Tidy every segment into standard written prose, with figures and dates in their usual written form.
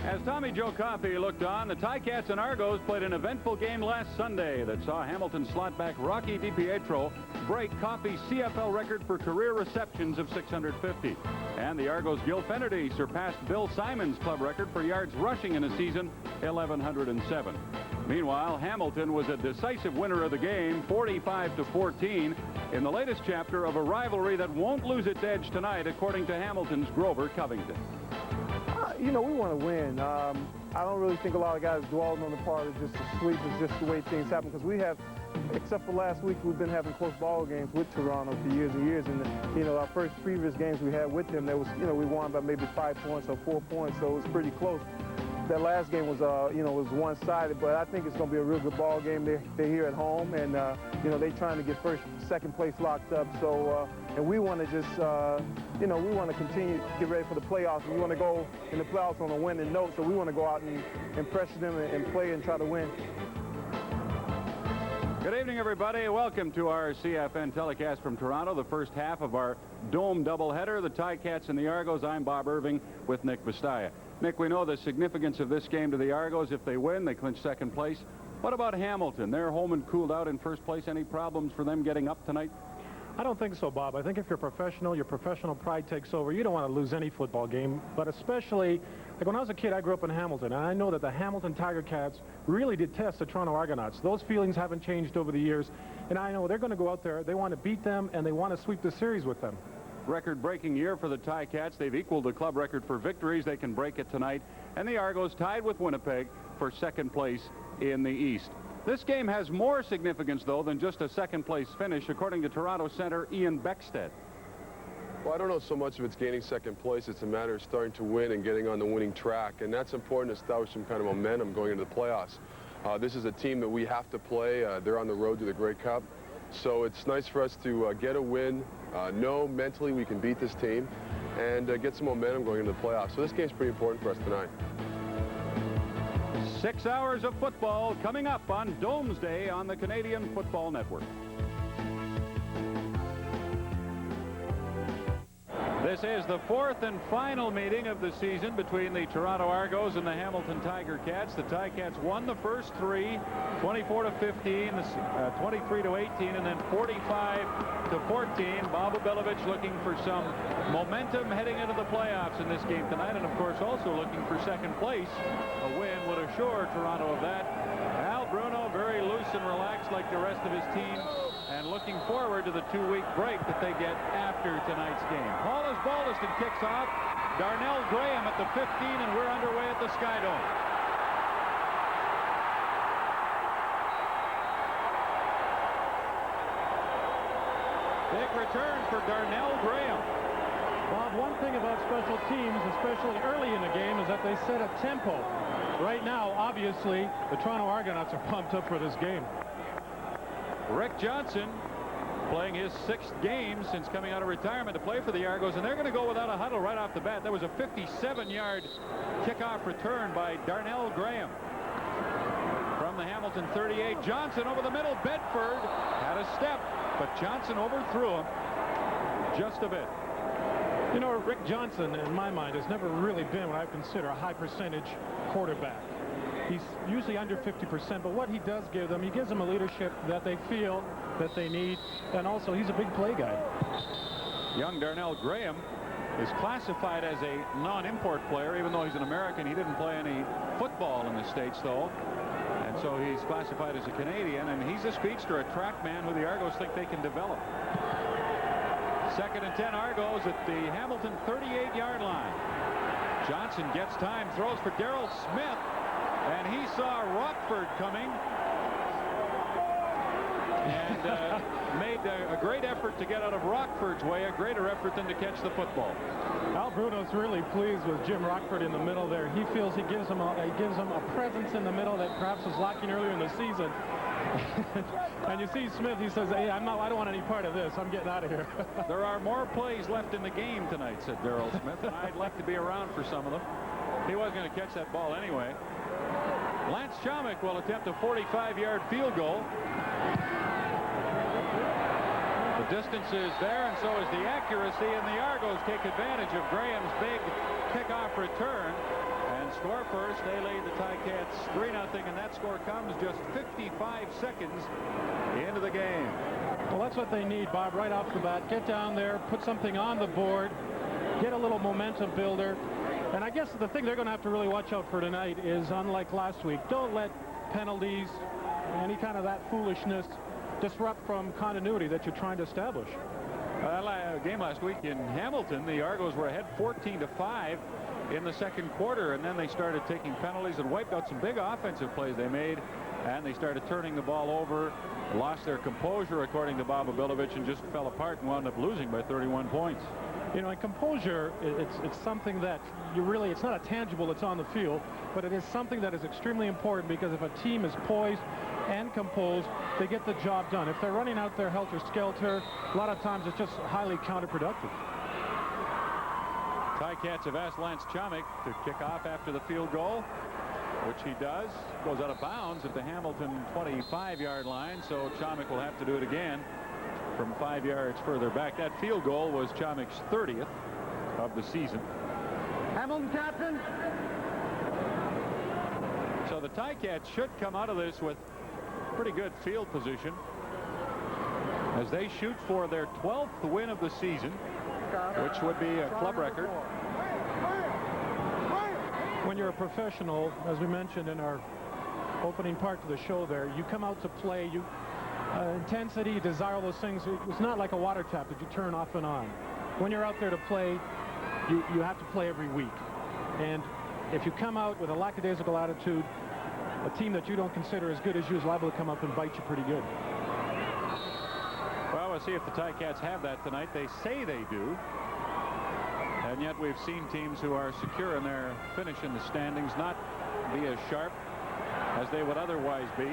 As Tommy Joe Coffey looked on, the Ticats and Argos played an eventful game last Sunday that saw Hamilton slot back Rocky DiPietro break Coffey's CFL record for career receptions of 650. And the Argos' Gil Fennerty surpassed Bill Simon's club record for yards rushing in a season, 1,107. Meanwhile, Hamilton was a decisive winner of the game, 45-14, in the latest chapter of a rivalry that won't lose its edge tonight, according to Hamilton's Grover Covington. You know, we want to win. I don't really think a lot of guys dwelling on the part of just the sweep. It's just the way things happen, because we have, except for last week, we've been having close ball games with Toronto for years and years. And, you know, our first previous games we had with them, there was, you know, we won by maybe 5 points or 4 points, so it was pretty close. That last game was, you know, was one-sided, but I think it's going to be a real good ball game. They're here at home, and, you know, they're trying to get second place locked up. So, and we want to just, you know, we want to continue to get ready for the playoffs. We want to go in the playoffs on a winning note, so we want to go out and pressure them and play and try to win. Good evening, everybody. Welcome to our CFN telecast from Toronto, the first half of our Dome doubleheader, the Ticats and the Argos. I'm Bob Irving with Nick Vastaya. Nick, we know the significance of this game to the Argos. If they win, they clinch second place. What about Hamilton? They're home and cooled out in first place. Any problems for them getting up tonight? I don't think so, Bob. I think if you're professional, your professional pride takes over. You don't want to lose any football game, but especially, like when I was a kid, I grew up in Hamilton, and I know that the Hamilton Tiger Cats really detest the Toronto Argonauts. Those feelings haven't changed over the years, and I know they're going to go out there, they want to beat them, and they want to sweep the series with them. Record-breaking year for the Ticats. They've equaled the club record for victories. They can break it tonight. And the Argos tied with Winnipeg for second place in the East. This game has more significance, though, than just a second-place finish, according to Toronto center Ian Beckstead. Well, I don't know so much if it's gaining second place. It's a matter of starting to win and getting on the winning track. And that's important to establish some kind of momentum going into the playoffs. This is a team that we have to play. They're on the road to the Grey Cup. So it's nice for us to get a win, know mentally we can beat this team, and get some momentum going into the playoffs. So this game's pretty important for us tonight. 6 hours of football coming up on Domesday on the Canadian Football Network. This is the fourth and final meeting of the season between the Toronto Argos and the Hamilton Tiger Cats. The Ticats won the first three, 24-15, 23-18, and then 45-14. Bob Ubelovich looking for some momentum heading into the playoffs in this game tonight, and of course also looking for second place. A win would assure Toronto of that. Al Bruno very loose and relaxed like the rest of his team, and looking forward to the 2-week break that they get after tonight's game. Paulus Baldiston kicks off. Darnell Graham at the 15, and we're underway at the Skydome. Big return for Darnell Graham. Bob, one thing about special teams, especially early in the game, is that they set a tempo. Right now, obviously, the Toronto Argonauts are pumped up for this game. Rick Johnson playing his 6th game since coming out of retirement to play for the Argos, and they're going to go without a huddle right off the bat. That was a 57-yard kickoff return by Darnell Graham. From the Hamilton 38, Johnson over the middle. Bedford had a step, but Johnson overthrew him just a bit. You know, Rick Johnson, in my mind, has never really been what I consider a high-percentage quarterback. He's usually under 50%, but what he does give them, he gives them a leadership that they feel that they need, and also he's a big play guy. Young Darnell Graham is classified as a non-import player, even though he's an American. He didn't play any football in the States, though, and so he's classified as a Canadian, and he's a speedster, a track man who the Argos think they can develop. 2nd and 10 Argos at the Hamilton 38-yard line. Johnson gets time, throws for Darrell Smith, and he saw Rockford coming and made a great effort to get out of Rockford's way, a greater effort than to catch the football. Al Bruno's really pleased with Jim Rockford in the middle there. He feels he gives him a presence in the middle that perhaps was lacking earlier in the season. And you see Smith, he says, hey, I don't want any part of this. I'm getting out of here. There are more plays left in the game tonight, said Darrell Smith, and I'd like to be around for some of them. He wasn't going to catch that ball anyway. Lance Chomick will attempt a 45-yard field goal. The distance is there, and so is the accuracy, and the Argos take advantage of Graham's big kickoff return. And Hamilton score first. They lead the Ticats 3-0, and that score comes just 55 seconds into the game. Well, that's what they need, Bob, right off the bat. Get down there, put something on the board, get a little momentum builder. And I guess the thing they're going to have to really watch out for tonight is, unlike last week, don't let penalties, any kind of that foolishness, disrupt from continuity that you're trying to establish. Game last week in Hamilton, the Argos were ahead 14-5 in the second quarter, and then they started taking penalties and wiped out some big offensive plays they made, and they started turning the ball over, lost their composure, according to Bob Abilovich, and just fell apart and wound up losing by 31 points. You know, in composure, it's something that it's not a tangible that's on the field, but it is something that is extremely important, because if a team is poised and composed, they get the job done. If they're running out there helter-skelter, a lot of times it's just highly counterproductive. Ticats have asked Lance Chomik to kick off after the field goal, which he does. Goes out of bounds at the Hamilton 25-yard line, so Chomik will have to do it again from 5 yards further back. That field goal was Chomik's 30th of the season. Hamilton captain. So the Ticats should come out of this with pretty good field position as they shoot for their 12th win of the season, which would be a club record. When you're a professional, as we mentioned in our opening part of the show there, you come out to play, intensity, desire, all those things. It's not like a water tap that you turn off and on. When you're out there to play, you have to play every week. And if you come out with a lackadaisical attitude, a team that you don't consider as good as you is liable to come up and bite you pretty good. Well, we'll see if the Ticats have that tonight. They say they do. And yet we've seen teams who are secure in their finish in the standings not be as sharp as they would otherwise be.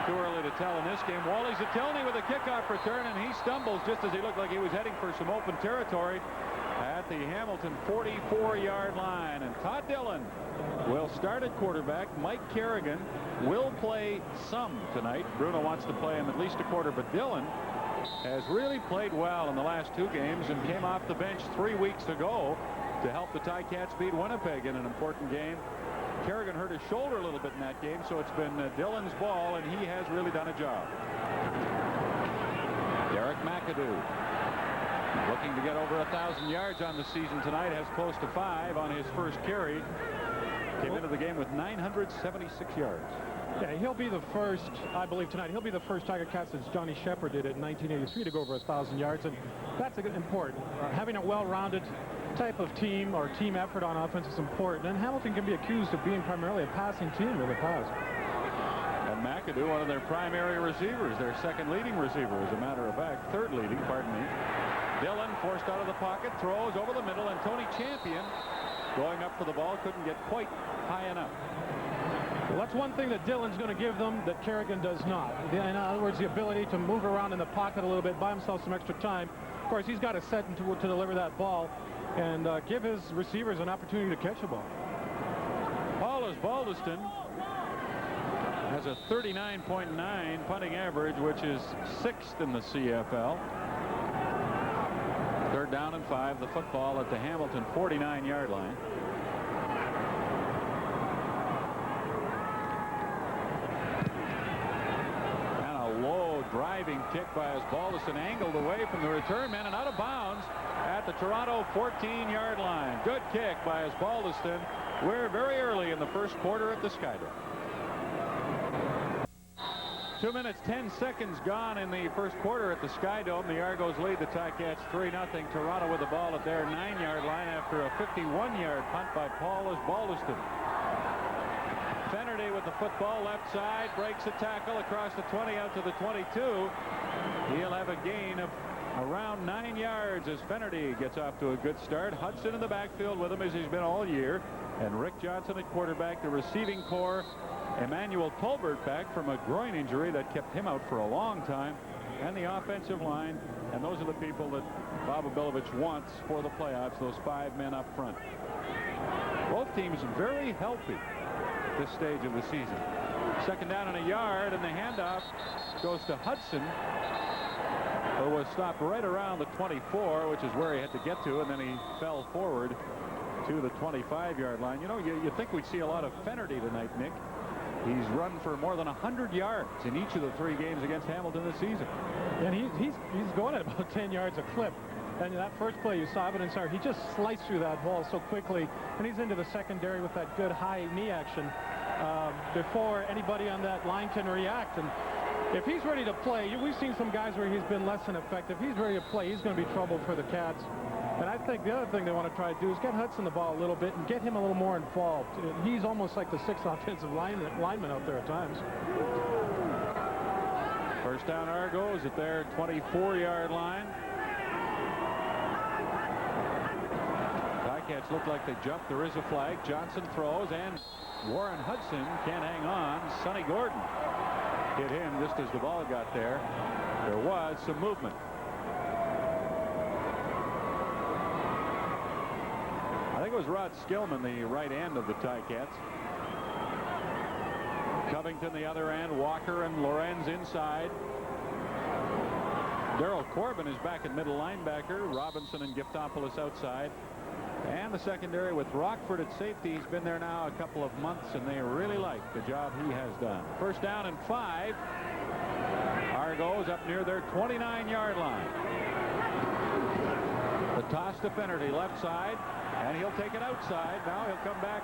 Too early to tell in this game. Wally Zatelny with a kickoff return, and he stumbles just as he looked like he was heading for some open territory at the Hamilton 44-yard line. And Todd Dillon will start at quarterback. Mike Kerrigan will play some tonight. Bruno wants to play him at least a quarter, but Dillon has really played well in the last two games and came off the bench 3 weeks ago to help the Ticats beat Winnipeg in an important game. Kerrigan hurt his shoulder a little bit in that game, so it's been Dillon's ball, and he has really done a job. Derek McAdoo looking to get over 1,000 yards on the season tonight, has close to 5 on his first carry. Came into the game with 976 yards. Yeah, he'll be the first, I believe tonight, he'll be the first Tiger Cat since Johnny Shepard did it in 1983 to go over 1,000 yards, and that's important. Having a well-rounded type of team or team effort on offense is important, and Hamilton can be accused of being primarily a passing team in the past. And McAdoo, one of their primary receivers, their second leading receiver, as a matter of fact, third leading, pardon me. Dillon forced out of the pocket, throws over the middle, and Tony Champion going up for the ball couldn't get quite high enough. Well, that's one thing that Dillon's going to give them that Kerrigan does not. In other words, the ability to move around in the pocket a little bit, buy himself some extra time. Of course, he's got to set to deliver that ball and give his receivers an opportunity to catch the ball. Paulus Baldiston has a 39.9 punting average, which is 6th in the CFL. Third down and 5. The football at the Hamilton 49-yard line. And a low driving kick by Baldiston, angled away from the return man and out of bounds at the Toronto 14-yard line. Good kick by Baldiston. We're very early in the first quarter at the Skydome. 2 minutes, 10 seconds gone in the first quarter at the Skydome. The Argos lead the Ticats 3-0. Toronto with the ball at their 9-yard line after a 51-yard punt by Paulus Baldiston. Fennerty with the football left side, breaks a tackle across the 20 out to the 22. He'll have a gain of around 9 yards as Fennerty gets off to a good start. Hudson in the backfield with him as he's been all year. And Rick Johnson at quarterback. The receiving core, Emmanuel Tolbert back from a groin injury that kept him out for a long time. And the offensive line. And those are the people that Bob Abilovich wants for the playoffs, those 5 men up front. Both teams very healthy at this stage of the season. Second down and a yard, and the handoff goes to Hudson, who was stopped right around the 24, which is where he had to get to, and then he fell forward to the 25-yard line. You know, you think we'd see a lot of Fennerty tonight, Nick. He's run for more than 100 yards in each of the 3 games against Hamilton this season. And he's going at about 10 yards a clip. And that first play you saw evidence there, he just sliced through that ball so quickly, and he's into the secondary with that good high knee action before anybody on that line can react. And if he's ready to play, we've seen some guys where he's been less than effective. He's ready to play. He's going to be trouble for the Cats. And I think the other thing they want to try to do is get Hudson the ball a little bit and get him a little more involved. He's almost like the 6th offensive lineman out there at times. First down Argos at their 24-yard line. Ticats look like they jumped. There is a flag. Johnson throws, and Warren Hudson can't hang on. Sonny Gordon hit him just as the ball got there. There was some movement. I think it was Rod Skillman, the right end of the Ticats. Covington the other end. Walker and Lorenz inside. Darryl Corbin is back at middle linebacker. Robinson and Giftopoulos outside. And the secondary with Rockford at safety. He's been there now a couple of months, and they really like the job he has done. First down and 5. Argos up near their 29-yard line. The toss to Fennerty, left side, and he'll take it outside. Now he'll come back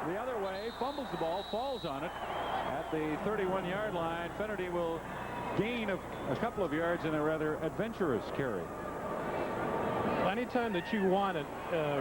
the other way, fumbles the ball, falls on it at the 31-yard line. Fennerty will gain a couple of yards in a rather adventurous carry. Anytime that you want a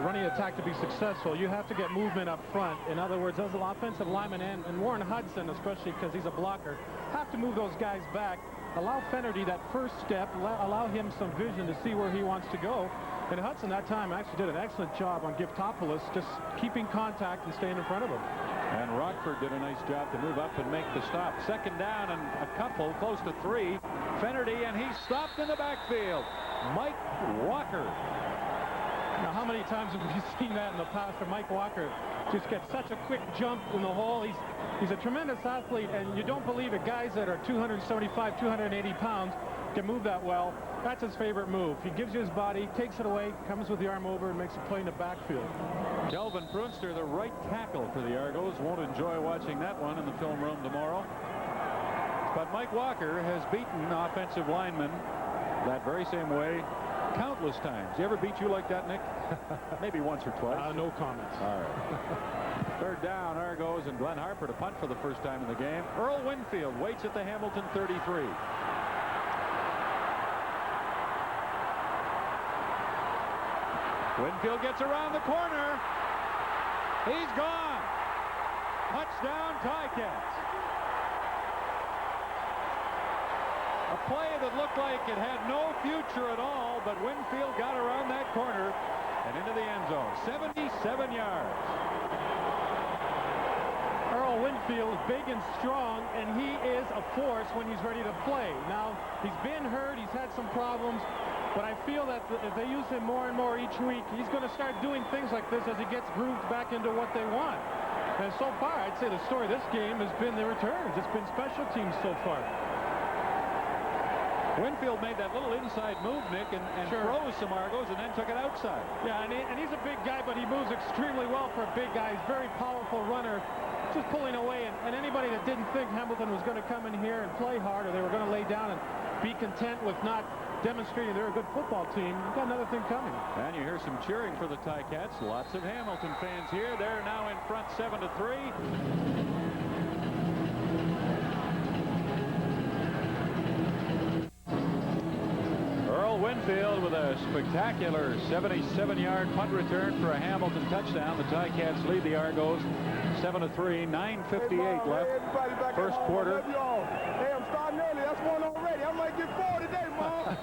running attack to be successful, you have to get movement up front. In other words, those offensive linemen and Warren Hudson, especially because he's a blocker, have to move those guys back, allow Fennerty that first step, allow him some vision to see where he wants to go. And Hudson that time actually did an excellent job on Giftopoulos, just keeping contact and staying in front of him. And Rockford did a nice job to move up and make the stop. Second down and a couple, close to 3. Fennerty, and he's stopped in the backfield. Mike Walker. Now, how many times have we seen that in the past where Mike Walker just gets such a quick jump in the hole? He's a tremendous athlete, and you don't believe it. Guys that are 275, 280 pounds can move that well. That's his favorite move. He gives you his body, takes it away, comes with the arm over, and makes a play in the backfield. Kelvin Prunster, the right tackle for the Argos, won't enjoy watching that one in the film room tomorrow. But Mike Walker has beaten offensive linemen that very same way countless times. You ever beat you like that, Nick? Maybe once or twice. No comments. All right. Third down, Argos, and Glenn Harper to punt for the first time in the game. Earl Winfield waits at the Hamilton 33. Winfield gets around the corner. He's gone. Touchdown, Ticats. A play that looked like it had no future at all, but Winfield got around that corner and into the end zone. 77 yards. Earl Winfield is big and strong, and he is a force when he's ready to play. Now, he's been hurt. He's had some problems. But I feel that if they use him more and more each week, he's going to start doing things like this as he gets grooved back into what they want. And so far, I'd say the story of this game has been the returns. It's been special teams so far. Winfield made that little inside move, Nick, and froze some Argos and then took it outside. Yeah, and he's a big guy, but he moves extremely well for a big guy. He's a very powerful runner, just pulling away. And anybody that didn't think Hamilton was going to come in here and play hard, or they were going to lay down and be content with not demonstrating they're a good football team, you've got another thing coming. And you hear some cheering for the Ticats. Lots of Hamilton fans here. They're now in front 7-3. Earl Winfield with a spectacular 77-yard punt return for a Hamilton touchdown. The Ticats lead the Argos 7-3, 9:58 left. First quarter. Hey, I'm starting early. That's one already. I might get 4 today, Mom.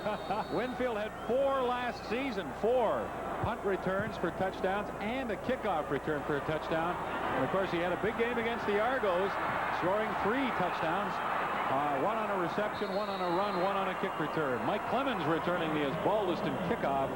Winfield had 4 last season. 4 punt returns for touchdowns and a kickoff return for a touchdown. And, of course, he had a big game against the Argos, scoring 3 touchdowns. 1 on a reception, 1 on a run, 1 on a kick return. Mike Clemens returning the Osbaldiston kickoff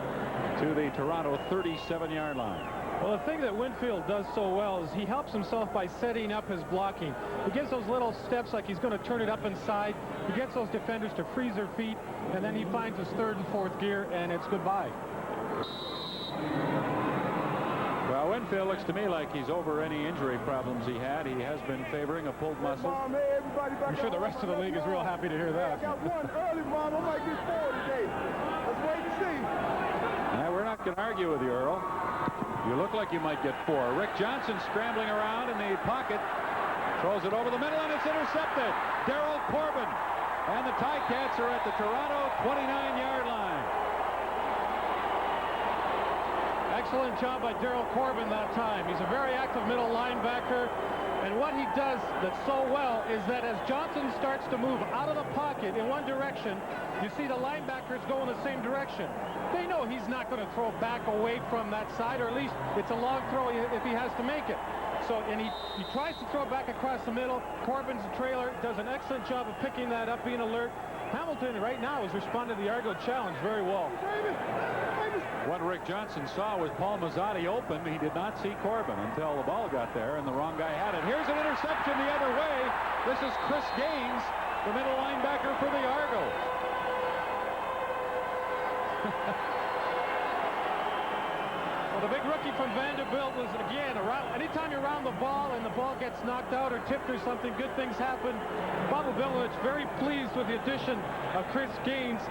to the Toronto 37-yard line. Well, the thing that Winfield does so well is he helps himself by setting up his blocking. He gives those little steps like he's going to turn it up inside. He gets those defenders to freeze their feet, and then he finds his 3rd and 4th gear, and it's goodbye. Well, Well, Winfield looks to me like he's over any injury problems he had. He has been favoring a pulled muscle. Mom, hey, everybody back I'm sure the rest of the league is real happy to hear that. I got one early, Mom. I might get 4 today. Let's wait and see. We're not going to argue with you, Earl. You look like you might get 4. Rick Johnson scrambling around in the pocket. Throws it over the middle, and it's intercepted. Darryl Corbin. And the Ticats are at the Toronto 29-yard line. Excellent job by Darryl Corbin that time. He's a very active middle linebacker. And what he does that's so well is that as Johnson starts to move out of the pocket in one direction, you see the linebackers go in the same direction. They know he's not going to throw back away from that side, or at least it's a long throw if he has to make it. So, and he tries to throw back across the middle. Corbin's trailer does an excellent job of picking that up, being alert. Hamilton right now has responded to the Argo challenge very well. What Rick Johnson saw was Paul Mazzotti open. He did not see Corbin until the ball got there, and the wrong guy had it. Here's an interception the other way. This is Chris Gaines, the middle linebacker for the Argos. Well, the big rookie from Vanderbilt was, again, anytime you're around the ball and the ball gets knocked out or tipped or something, good things happen. Bob Bilovich very pleased with the addition of Chris Gaines.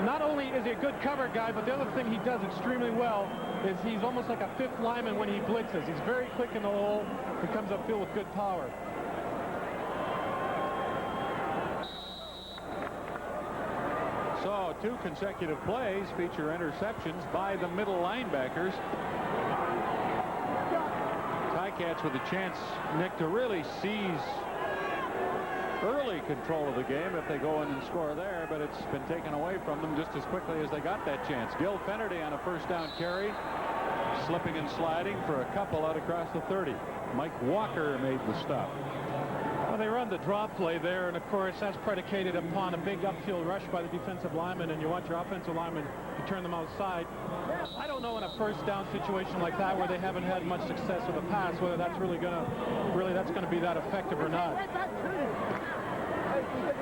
Not only is he a good cover guy, but the other thing he does extremely well is he's almost like a fifth lineman when he blitzes. He's very quick in the hole. He comes upfield with good power. So 2 consecutive plays feature interceptions by the middle linebackers. Ticats with a chance, Nick, to really seize early control of the game if they go in and score there, but it's been taken away from them just as quickly as they got that chance. Gil Fennerty on a first down carry, slipping and sliding for a couple out across the 30. Mike Walker made the stop. Well, they run the drop play there, and of course that's predicated upon a big upfield rush by the defensive lineman, and you want your offensive lineman to turn them outside. I don't know in a first down situation like that where they haven't had much success with a pass whether that's really going to be that effective or not.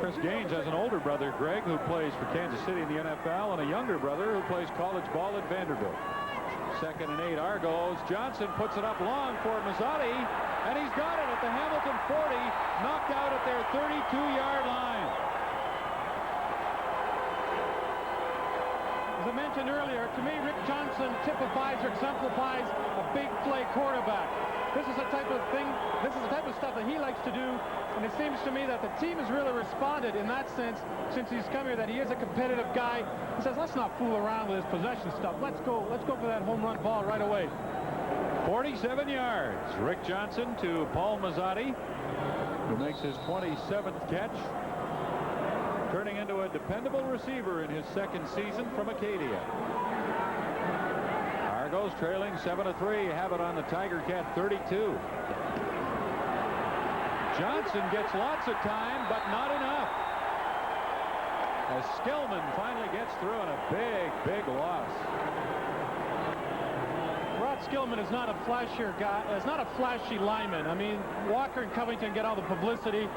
Chris Gaines has an older brother, Greg, who plays for Kansas City in the NFL, and a younger brother who plays college ball at Vanderbilt. 2nd and 8 Argos. Johnson puts it up long for Mazzotti, and he's got it at the Hamilton 40, knocked out at their 32-yard line. As I mentioned earlier, to me, Rick Johnson typifies or exemplifies a big play quarterback. This is the type of thing, this is the type of stuff that he likes to do, and it seems to me that the team has really responded in that sense since he's come here, that he is a competitive guy. He says, let's not fool around with this possession stuff. Let's go for that home run ball right away. 47 yards. Rick Johnson to Paul Mazzotti, who makes his 27th catch, turning into a dependable receiver in his 2nd season from Acadia. Argos trailing 7-3, have it on the Tiger Cat 32. Johnson gets lots of time, but not enough. As Skillman finally gets through on a big loss. Rod Skillman is not a flashier guy, is not a flashy lineman. I mean, Walker and Covington get all the publicity,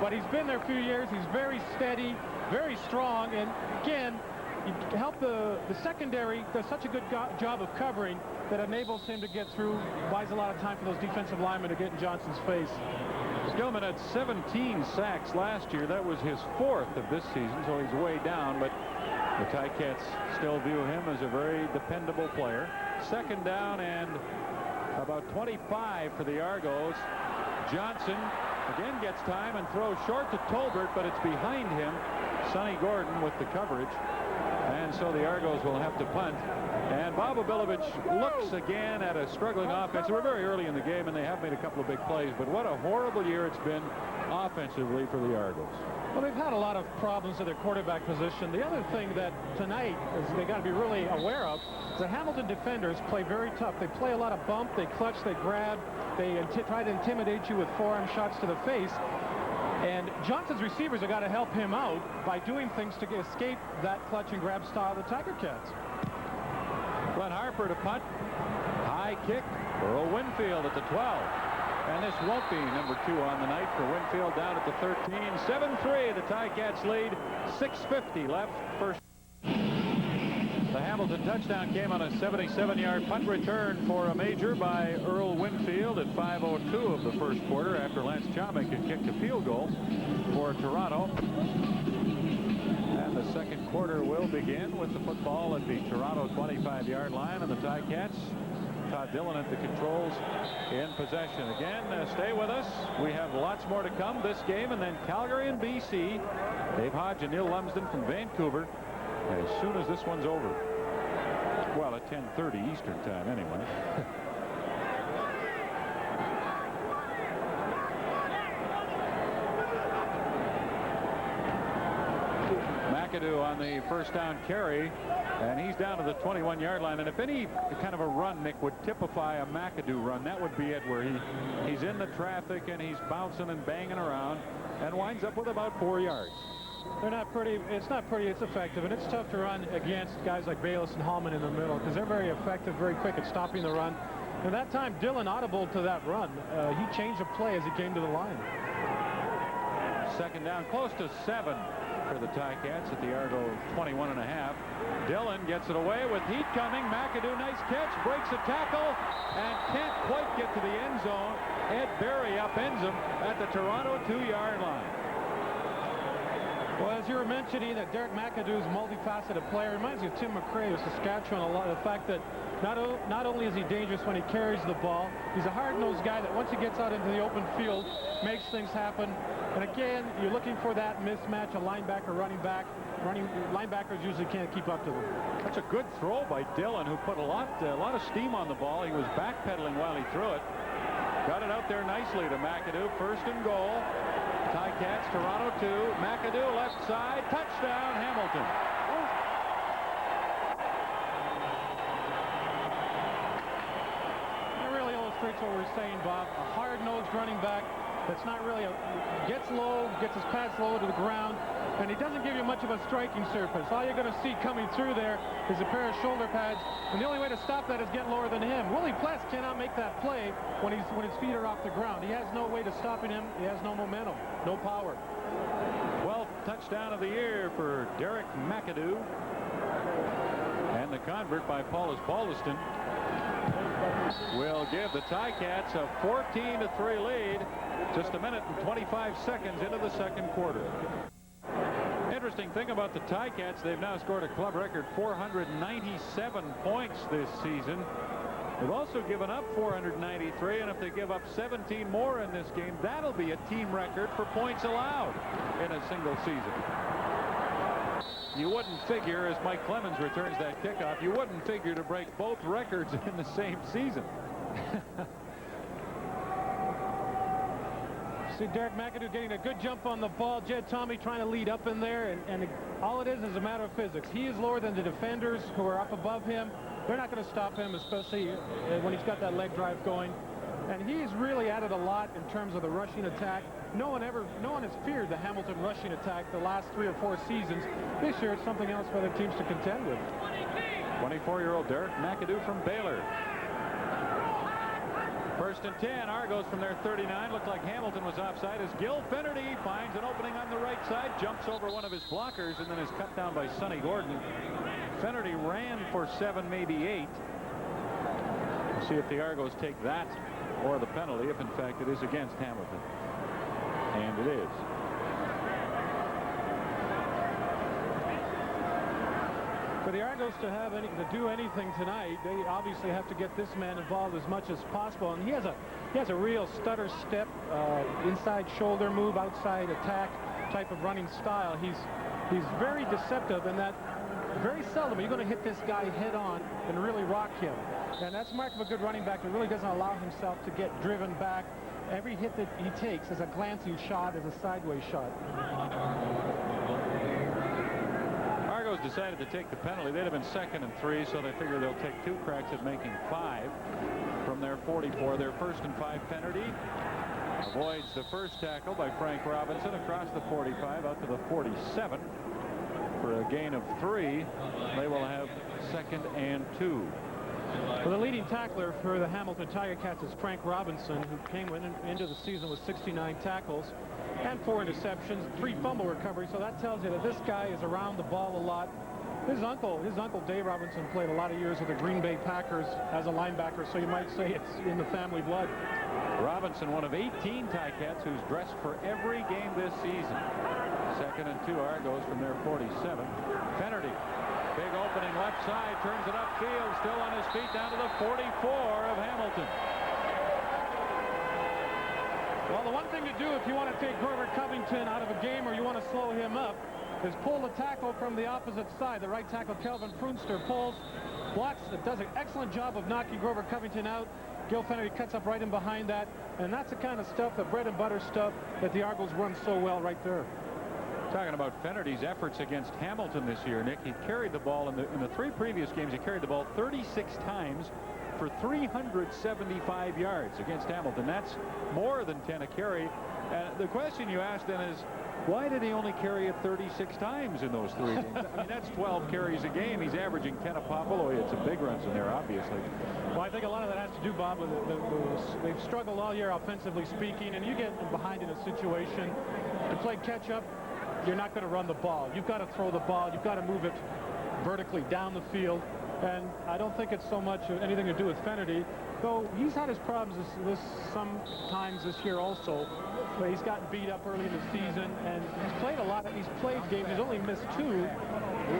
but he's been there a few years. He's very steady, very strong, and again, he helped the secondary does such a good job of covering that enables him to get through, buys a lot of time for those defensive linemen to get in Johnson's face. Skillman had 17 sacks last year. That was his 4th of this season, so he's way down, but the Ticats still view him as a very dependable player. 2nd down and about 25 for the Argos. Johnson again gets time and throws short to Tolbert, but it's behind him. Sonny Gordon with the coverage. And so the Argos will have to punt. And Bob Bilovich looks again at a struggling offense. We're very early in the game, and they have made a couple of big plays. But what a horrible year it's been offensively for the Argos. Well, they've had a lot of problems at their quarterback position. The other thing that tonight is they got to be really aware of is the Hamilton defenders play very tough. They play a lot of bump, they clutch, they grab, they try to intimidate you with forearm shots to the face. And Johnson's receivers have got to help him out by doing things to escape that clutch and grab style of the Tiger Cats. Glenn Harper to punt. High kick. Earl Winfield at the 12. And this won't be number 2 on the night for Winfield down at the 13. 7-3, the Ticats lead. 6:50 left. First. The Hamilton touchdown came on a 77-yard punt return for a major by Earl Winfield at 5:02 of the first quarter after Lance Chomick had kicked a field goal for Toronto. And the second quarter will begin with the football at the Toronto 25-yard line, and the Ticats, Todd Dillon at the controls, in possession. Again, stay with us. We have lots more to come this game, and then Calgary and BC. Dave Hodge and Neil Lumsden from Vancouver as soon as this one's over. Well, at 10:30 Eastern time anyway. McAdoo on the first down carry, and he's down to the 21-yard line. And if any kind of a run, Nick, would typify a McAdoo run, that would be it, where he's in the traffic and he's bouncing and banging around and winds up with about 4 yards. They're not pretty. It's not pretty. It's effective, and it's tough to run against guys like Bayless and Hallman in the middle because they're very effective, very quick at stopping the run. And that time, Dillon audible to that run. He changed the play as he came to the line. Second down, close to 7 for the Ticats at the Argo 21.5. Dillon gets it away with heat coming. McAdoo, nice catch, breaks a tackle, and can't quite get to the end zone. Ed Berry upends him at the Toronto 2-yard line. Well, as you were mentioning, that Derek McAdoo is a multifaceted player. Reminds me of Tim McRae of Saskatchewan a lot. The fact that not only is he dangerous when he carries the ball, he's a hard-nosed guy that once he gets out into the open field, makes things happen. And again, you're looking for that mismatch, a linebacker, running back. Linebackers usually can't keep up to them. That's a good throw by Dillon, who put a lot of steam on the ball. He was backpedaling while he threw it. Got it out there nicely to McAdoo. First and goal. Ticats, Toronto 2. McAdoo left side. Touchdown, Hamilton. That really illustrates what we're saying, Bob. A hard-nosed running back that's not really gets low, gets his pads low to the ground, and he doesn't give you much of a striking surface. All you're going to see coming through there is a pair of shoulder pads, and the only way to stop that is get lower than him. Willie Pless cannot make that play when his feet are off the ground. He has no way to stopping him. He has no momentum, no power. 12th touchdown of the year for Derek McAdoo, and the convert by Paulus Baldiston will give the Ticats a 14-3 lead. Just a minute and 25 seconds into the second quarter. Interesting thing about the Ticats, they've now scored a club record 497 points this season. They've also given up 493, and if they give up 17 more in this game, that'll be a team record for points allowed in a single season. You wouldn't figure, as Mike Clemens returns that kickoff, you wouldn't figure to break both records in the same season. See Derek McAdoo getting a good jump on the ball. Jed Tomey trying to lead up in there, and all it is a matter of physics. He is lower than the defenders who are up above him. They're not going to stop him, especially when he's got that leg drive going. And he's really added a lot in terms of the rushing attack. No one has feared the Hamilton rushing attack the last 3 or 4 seasons. This year it's something else for the teams to contend with. 24-year-old Derek McAdoo from Baylor. First and 10, Argos from their 39. Looked like Hamilton was offside as Gil Finnerty finds an opening on the right side, jumps over one of his blockers, and then is cut down by Sonny Gordon. Finnerty ran for 7, maybe 8. We'll see if the Argos take that or the penalty, if in fact it is against Hamilton. And it is. For the Argos to do anything tonight, they obviously have to get this man involved as much as possible. And he has a real stutter step, inside shoulder move, outside attack type of running style. He's very deceptive in that very seldom are you going to hit this guy head on and really rock him. And that's mark of a good running back that really doesn't allow himself to get driven back. Every hit that he takes is a glancing shot, is a sideways shot. Argos decided to take the penalty. They'd have been 2nd and 3, so they figure they'll take 2 cracks at making 5 from their 44. Their 1st and 5 penalty avoids the first tackle by Frank Robinson across the 45 out to the 47 for a gain of 3. They will have 2nd and 2. Well, the leading tackler for the Hamilton Tiger Cats is Frank Robinson, who came into the season with 69 tackles and 4 interceptions, 3 fumble recoveries. So that tells you that this guy is around the ball a lot. His uncle Dave Robinson played a lot of years with the Green Bay Packers as a linebacker, so you might say it's in the family blood. Robinson, one of 18 Ticats who's dressed for every game this season. 2nd and 2, Argos from their 47. Fennerty, big opening left side, turns it upfield, still on his feet down to the 44 of Hamilton. Well, the one thing to do if you want to take Grover Covington out of a game or you want to slow him up is pull the tackle from the opposite side. The right tackle, Kelvin Prunster, pulls, blocks, does an excellent job of knocking Grover Covington out. Gil Fennerty cuts up right in behind that, and that's the kind of stuff, the bread and butter stuff, that the Argos run so well right there. Talking about Fennerty's efforts against Hamilton this year, Nick, he carried the ball in the 3 previous games. He carried the ball 36 times for 375 yards against Hamilton. That's more than 10 a carry. And the question you asked then is, why did he only carry it 36 times in those 3 games? I mean, that's 12 carries a game. He's averaging 10 a pop. Although he had some big runs in there, obviously. Well, I think a lot of that has to do, Bob, with they've struggled all year offensively speaking, and you get behind in a situation to play catch up. You're not going to run the ball. You've got to throw the ball. You've got to move it vertically down the field. And I don't think it's so much anything to do with Fennerty, though he's had his problems sometimes this year also. But he's gotten beat up early in the season, and he's played a lot. He's played games. He's only missed 2,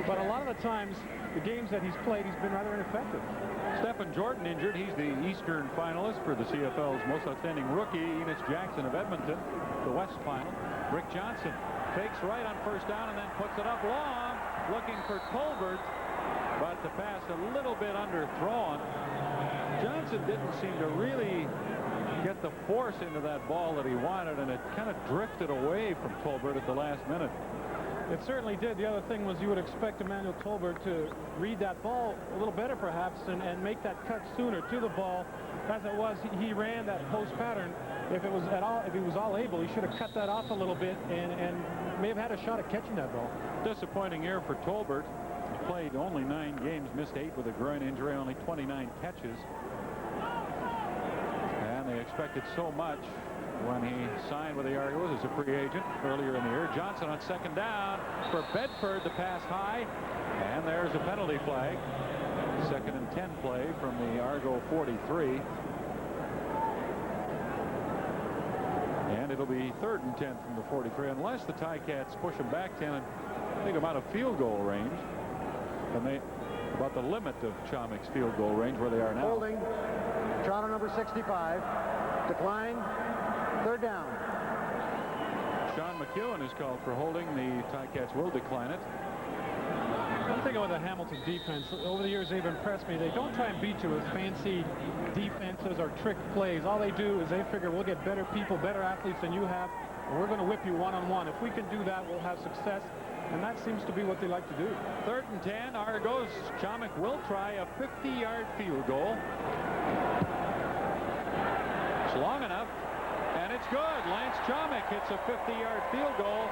but a lot of the times, the games that he's played, he's been rather ineffective. Stephen Jordan injured. He's the Eastern finalist for the CFL's most outstanding rookie. Enos Jackson of Edmonton, the West final. Rick Johnson fakes right on 1st down and then puts it up long, looking for Colbert, but the pass a little bit underthrown. Johnson didn't seem to really get the force into that ball that he wanted, and it kind of drifted away from Tolbert at the last minute. It certainly did. The other thing was you would expect Emmanuel Tolbert to read that ball a little better perhaps and make that cut sooner to the ball. As it was, he ran that post pattern. If he was all able, he should have cut that off a little bit and may have had a shot at catching that ball. Disappointing year for Tolbert. He played only 9 games, missed 8 with a groin injury, only 29 catches. And they expected so much when he signed with the Argos as a free agent earlier in the year. Johnson on 2nd down for Bedford, the pass high, and there's a penalty flag. 2nd and 10 play from the Argo 43. And it'll be 3rd and 10 from the 43, unless the Ticats push them back 10 and take them out of field goal range. And they about the limit of Chomik's field goal range where they are now. Holding. Toronto number 65. Decline. 3rd down. Sean McEwen is called for holding. The Ticats will decline it. One thing about the Hamilton defense, over the years they've impressed me. They don't try and beat you with fancy defenses or trick plays. All they do is they figure we'll get better people, better athletes than you have, and we're going to whip you one-on-one. If we can do that, we'll have success, and that seems to be what they like to do. 3rd and 10, Argos. Chomik will try a 50-yard field goal. It's long enough, and it's good. Lance Chomik hits a 50-yard field goal.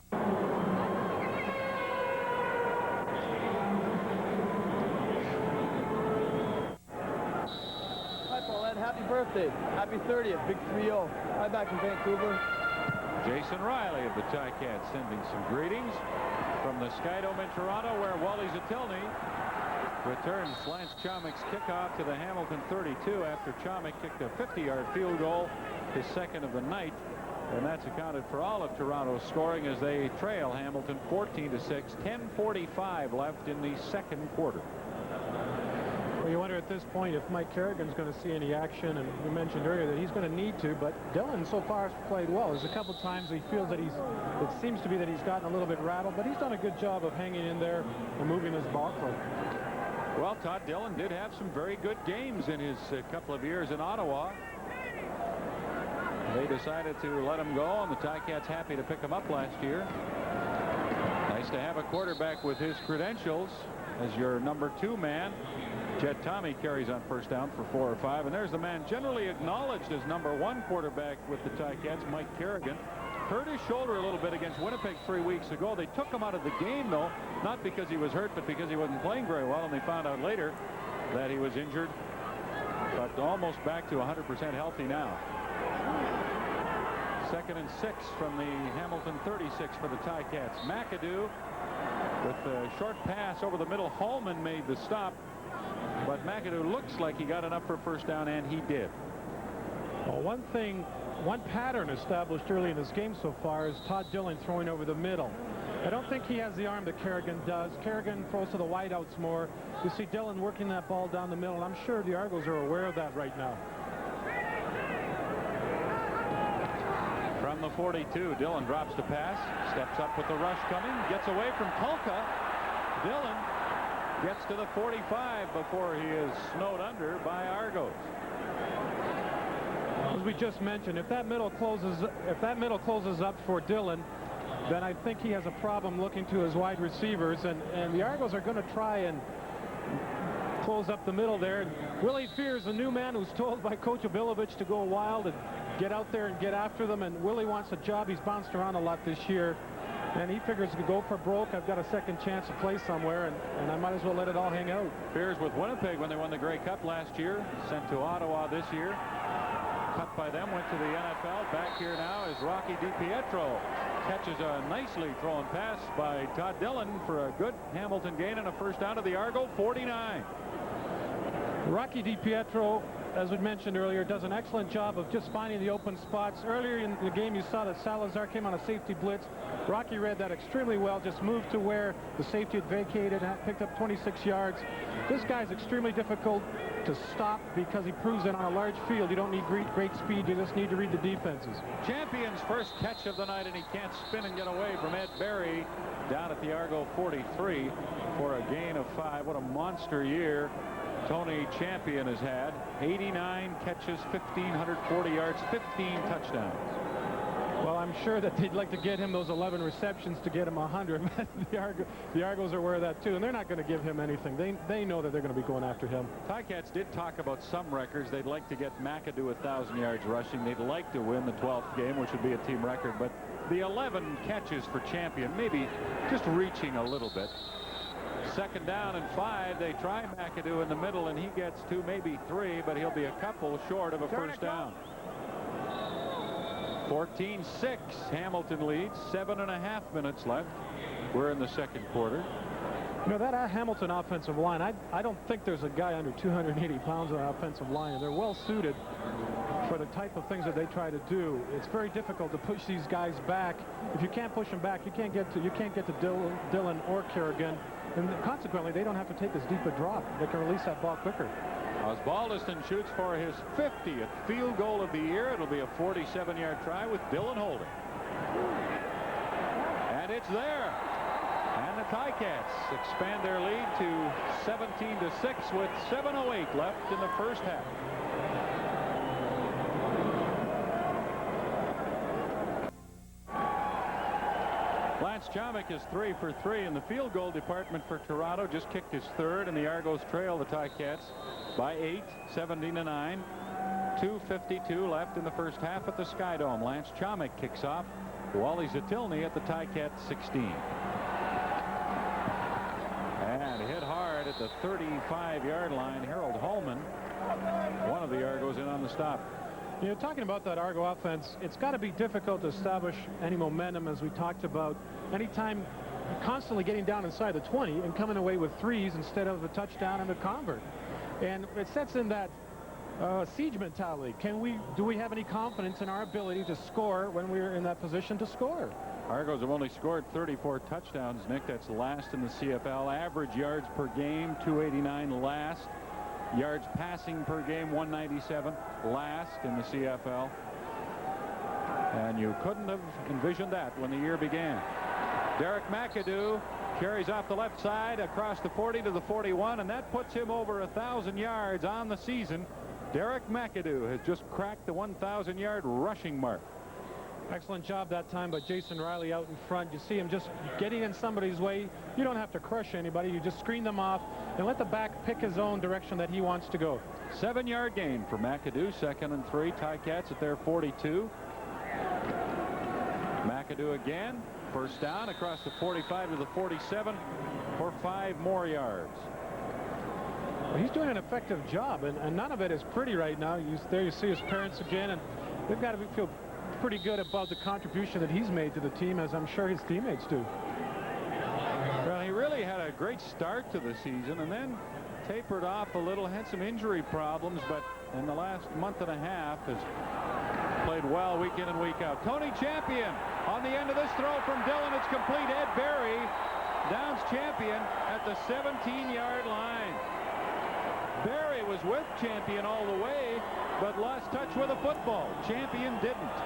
Happy birthday. Happy 30th. Big 3-0. Right back in Vancouver. Jason Riley of the Ticats sending some greetings from the Skydome in Toronto, where Wally Zatilny returns Lance Chomik's kickoff to the Hamilton 32 after Chomik kicked a 50-yard field goal, his 2nd of the night. And that's accounted for all of Toronto's scoring as they trail Hamilton 14-6. 10:45 left in the 2nd quarter. Well, you wonder at this point if Mike Kerrigan's going to see any action, and we mentioned earlier that he's going to need to, but Dillon so far has played well. There's a couple times he feels that it seems to be that he's gotten a little bit rattled, but he's done a good job of hanging in there and moving his ball club. Well, Todd Dillon did have some very good games in his couple of years in Ottawa. They decided to let him go, and the Ticats happy to pick him up last year. Nice to have a quarterback with his credentials as your number 2 man. Jed Tommy carries on 1st down for 4 or 5, and there's the man generally acknowledged as number 1 quarterback with the Ticats, Mike Kerrigan. Hurt his shoulder a little bit against Winnipeg 3 weeks ago. They took him out of the game, though, not because he was hurt, but because he wasn't playing very well, and they found out later that he was injured, but almost back to 100% healthy now. 2nd and 6 from the Hamilton 36 for the Ticats. McAdoo With the short pass over the middle, Holman made the stop, but McAdoo looks like he got enough for a first down, and he did. Well, one pattern established early in this game so far is Todd Dillon throwing over the middle. I don't think he has the arm that Kerrigan does. Kerrigan throws to the wideouts more. You see Dillon working that ball down the middle, and I'm sure the Argos are aware of that right now. From the 42, Dillon drops the pass, steps up with the rush coming, gets away from Tulka. Dillon gets to the 45 before he is snowed under by Argos. As we just mentioned, if that middle closes up for Dillon, then I think he has a problem looking to his wide receivers, and the Argos are going to try and close up the middle there. And Willie Fears, the new man who's told by Coach Abilovich to go wild and get out there and get after them, and Willie wants a job. He's bounced around a lot this year, and he figures to go for broke. I've got a second chance to play somewhere, and I might as well let it all hang out. Fears with Winnipeg when they won the Grey Cup last year, sent to Ottawa this year. Cut by them, went to the NFL. Back here now is Rocky DiPietro. Catches a nicely thrown pass by Todd Dillon for a good Hamilton gain and a first down to the Argo 49. Rocky DiPietro, as we mentioned earlier, does an excellent job of just finding the open spots. Earlier in the game, you saw that Salazar came on a safety blitz. Rocky read that extremely well, just moved to where the safety had vacated and picked up 26 yards. This guy's extremely difficult to stop because he proves that on a large field you don't need great speed, you just need to read the defenses. Champion's first catch of the night, and he can't spin and get away from Ed Berry down at the Argo 43 for a gain of 5. What a monster year Tony Champion has had. 89 catches, 1,540 yards, 15 touchdowns. Well, I'm sure that they'd like to get him those 11 receptions to get him 100. the Argos are aware of that too, and they're not going to give him anything. They know that they're going to be going after him. Ticats did talk about some records. They'd like to get McAdoo 1,000 yards rushing. They'd like to win the 12th game, which would be a team record. But the 11 catches for Champion, maybe just reaching a little bit. Second down and 5. They try McAdoo in the middle, and he gets 2, maybe 3, but he'll be a couple short of a first down. 14-6. Hamilton leads. 7.5 minutes left. We're in the second quarter. You know, that Hamilton offensive line, I don't think there's a guy under 280 pounds on the offensive line. They're well suited for the type of things that they try to do. It's very difficult to push these guys back. If you can't push them back, you can't get to Dillon or Kerrigan, and consequently they don't have to take as deep a drop. They can release that ball quicker. Osbaldiston shoots for his 50th field goal of the year. It'll be a 47-yard try with Dillon holding. And it's there. And the Ticats expand their lead to 17-6 with 7:08 left in the first half. Lance Chomick is 3 for 3 in the field goal department for Toronto. Just kicked his third, and the Argos trail the Ticats by 8, 17-9. 2:52 left in the first half at the Sky Dome. Lance Chomick kicks off. Wally Zatilny at the Ticat 16. And hit hard at the 35-yard line. Harold Holman, one of the Argos, in on the stop. You know, talking about that Argo offense, it's got to be difficult to establish any momentum, as we talked about. Anytime you're constantly getting down inside the 20 and coming away with 3s instead of a touchdown and a convert. And it sets in that siege mentality. Do we have any confidence in our ability to score when we're in that position to score? Argos have only scored 34 touchdowns, Nick. That's last in the CFL. Average yards per game, 289 last. Yards passing per game, 197 last in the CFL. And you couldn't have envisioned that when the year began. Derek McAdoo carries off the left side across the 40 to the 41, and that puts him over 1,000 yards on the season. Derek McAdoo has just cracked the 1,000-yard rushing mark. Excellent job that time by Jason Riley out in front. You see him just getting in somebody's way. You don't have to crush anybody. You just screen them off and let the back pick his own direction that he wants to go. 7-yard gain for McAdoo. 2nd and 3. Ticats at their 42. McAdoo again. First down across the 45 to the 47 for 5 more yards. Well, he's doing an effective job, and none of it is pretty right now. There you see his parents again, and they've got to feel pretty good about the contribution that he's made to the team, as I'm sure his teammates do. Well, he really a great start to the season and then tapered off a little, had some injury problems, but in the last month and a half has played well week in and week out. Tony Champion on the end of this throw from Dillon. It's complete. Ed Berry downs Champion at the 17-yard line. Berry was with Champion all the way, but lost touch with the football. Champion didn't.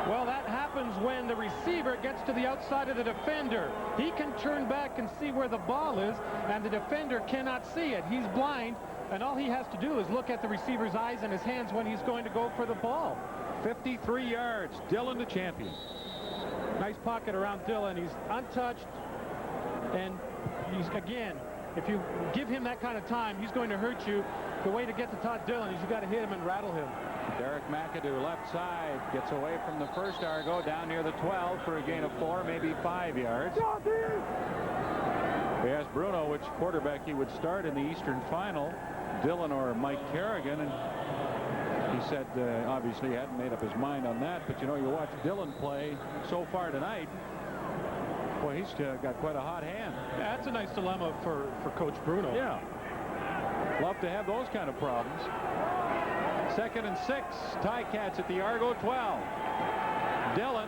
Well, that happens when the receiver gets to the outside of the defender. He can turn back and see where the ball is, and the defender cannot see it. He's blind, and all he has to do is look at the receiver's eyes and his hands when he's going to go for the ball. 53 yards. Dillon to Champion. Nice pocket around Dillon. He's untouched, and he's, again, if you give him that kind of time, he's going to hurt you. The way to get to Todd Dillon is you got to hit him and rattle him. Derek McAdoo, left side, gets away from the first Argo, down near the 12 for a gain of 4, maybe 5 yards. We asked Bruno which quarterback he would start in the Eastern Final, Dillon or Mike Kerrigan, and he said obviously he hadn't made up his mind on that, but you know, you watch Dillon play so far tonight, boy, he's got quite a hot hand. Yeah, that's a nice dilemma for Coach Bruno. Yeah. Love to have those kind of problems. 2nd and 6. Ticats at the Argo 12. Dillon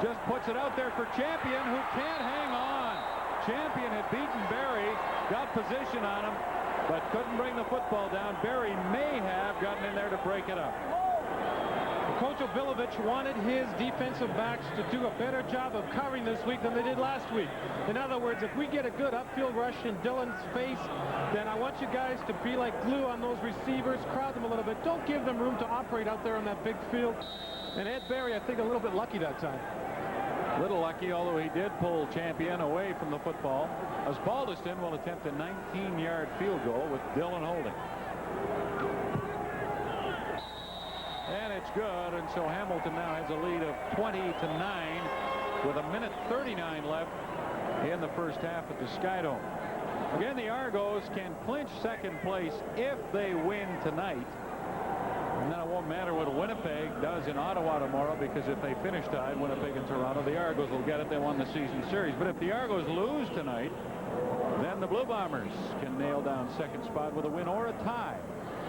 just puts it out there for Champion, who can't hang on. Champion had beaten Berry, got position on him, but couldn't bring the football down. Berry may have gotten in there to break it up. Coach Obilovich wanted his defensive backs to do a better job of covering this week than they did last week. In other words, if we get a good upfield rush in Dillon's face, then I want you guys to be like glue on those receivers, crowd them a little bit. Don't give them room to operate out there on that big field. And Ed Berry, I think, a little bit lucky that time. Little lucky, although he did pull Champion away from the football, as Baldiston will attempt a 19-yard field goal with Dillon holding. And it's good, and so Hamilton now has a lead of 20-9 with 1:39 left in the first half at the Skydome. Again, the Argos can clinch second place if they win tonight. And then it won't matter what Winnipeg does in Ottawa tomorrow, because if they finish tied, Winnipeg and Toronto, the Argos will get it. They won the season series. But if the Argos lose tonight, then the Blue Bombers can nail down second spot with a win or a tie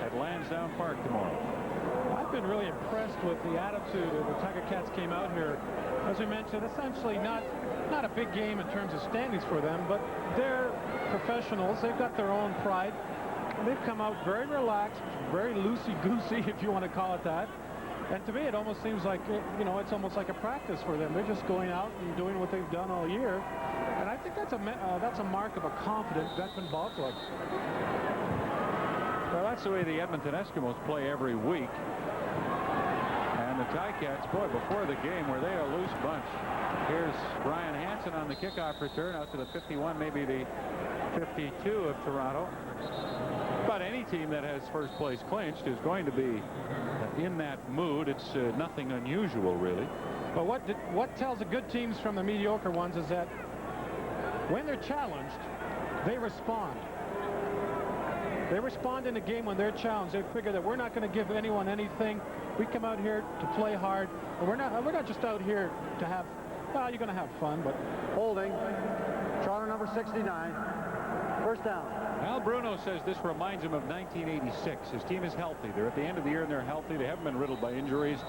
at Lansdowne Park tomorrow. I've been really impressed with the attitude of the Tiger Cats came out here. As we mentioned, essentially not a big game in terms of standings for them, but they're professionals. They've got their own pride. And they've come out very relaxed, very loosey-goosey, if you want to call it that. And to me, it almost seems like, you know, it's almost like a practice for them. They're just going out and doing what they've done all year. And I think that's a mark of a confident veteran ball club. Well, that's the way the Edmonton Eskimos play every week. And the Ticats, boy, before the game, where they are a loose bunch. Here's Brian Hansen on the kickoff return out to the 51, maybe the 52 of Toronto. But any team that has first place clinched is going to be in that mood. It's nothing unusual, really. But what tells the good teams from the mediocre ones is that when they're challenged, they respond. They respond in a game when they're challenged. They figure that we're not going to give anyone anything. We come out here to play hard. And we're not just out here to have, well, you're going to have fun, but Holding. Toronto number 69. First down. Al Bruno says this reminds him of 1986. His team is healthy. They're at the end of the year and they're healthy. They haven't been riddled by injuries.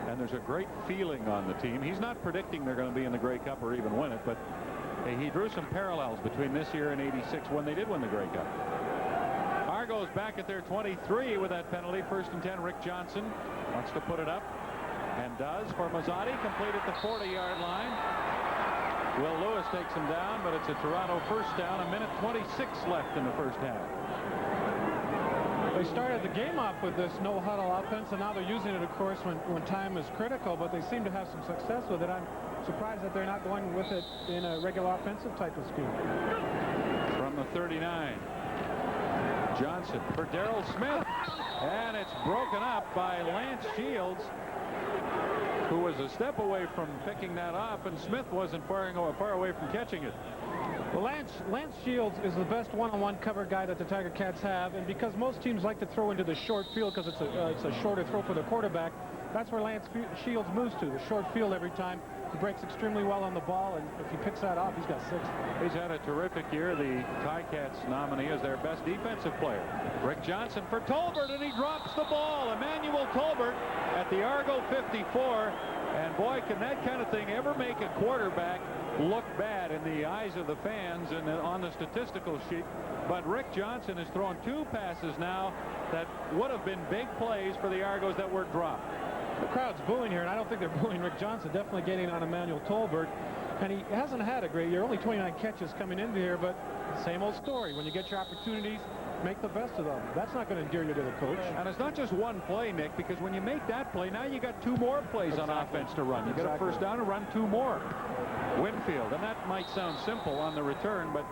And there's a great feeling on the team. He's not predicting they're going to be in the Grey Cup or even win it, but he drew some parallels between this year and 86 when they did win the Grey Cup. Argos back at their 23 with that penalty. 1st and 10. Rick Johnson wants to put it up and does for Mazzotti. Complete at the 40-yard line. Will Lewis takes him down, but it's a Toronto first down. 1:26 left in the first half. they started the game off with this no-huddle offense, and now they're using it, of course, when time is critical, but they seem to have some success with it. I'm surprised that they're not going with it in a regular offensive type of scheme. From the 39. Johnson for Darrell Smith, and it's broken up by Lance Shields, who was a step away from picking that off, and Smith wasn't far away from catching it. Well, Lance Shields is the best one-on-one cover guy that the Tiger Cats have, and because most teams like to throw into the short field because it's a shorter throw for the quarterback, that's where Lance Shields moves to, the short field every time. He breaks extremely well on the ball, and if he picks that off, he's got 6. He's had a terrific year. The Ticats nominee as their best defensive player. Rick Johnson for Tolbert, and he drops the ball. Emmanuel Tolbert at the Argo 54. And boy, can that kind of thing ever make a quarterback look bad in the eyes of the fans and on the statistical sheet. But Rick Johnson has thrown 2 passes now that would have been big plays for the Argos that were dropped. The crowd's booing here, and I don't think they're booing Rick Johnson. Definitely getting on Emmanuel Tolbert. And he hasn't had a great year. Only 29 catches coming into here, but same old story. When you get your opportunities, make the best of them. That's not going to endear you to the coach. And it's not just one play, Nick, because when you make that play, now you got 2 more plays on offense to run. You get a first down and run 2 more. Winfield, and that might sound simple on the return, but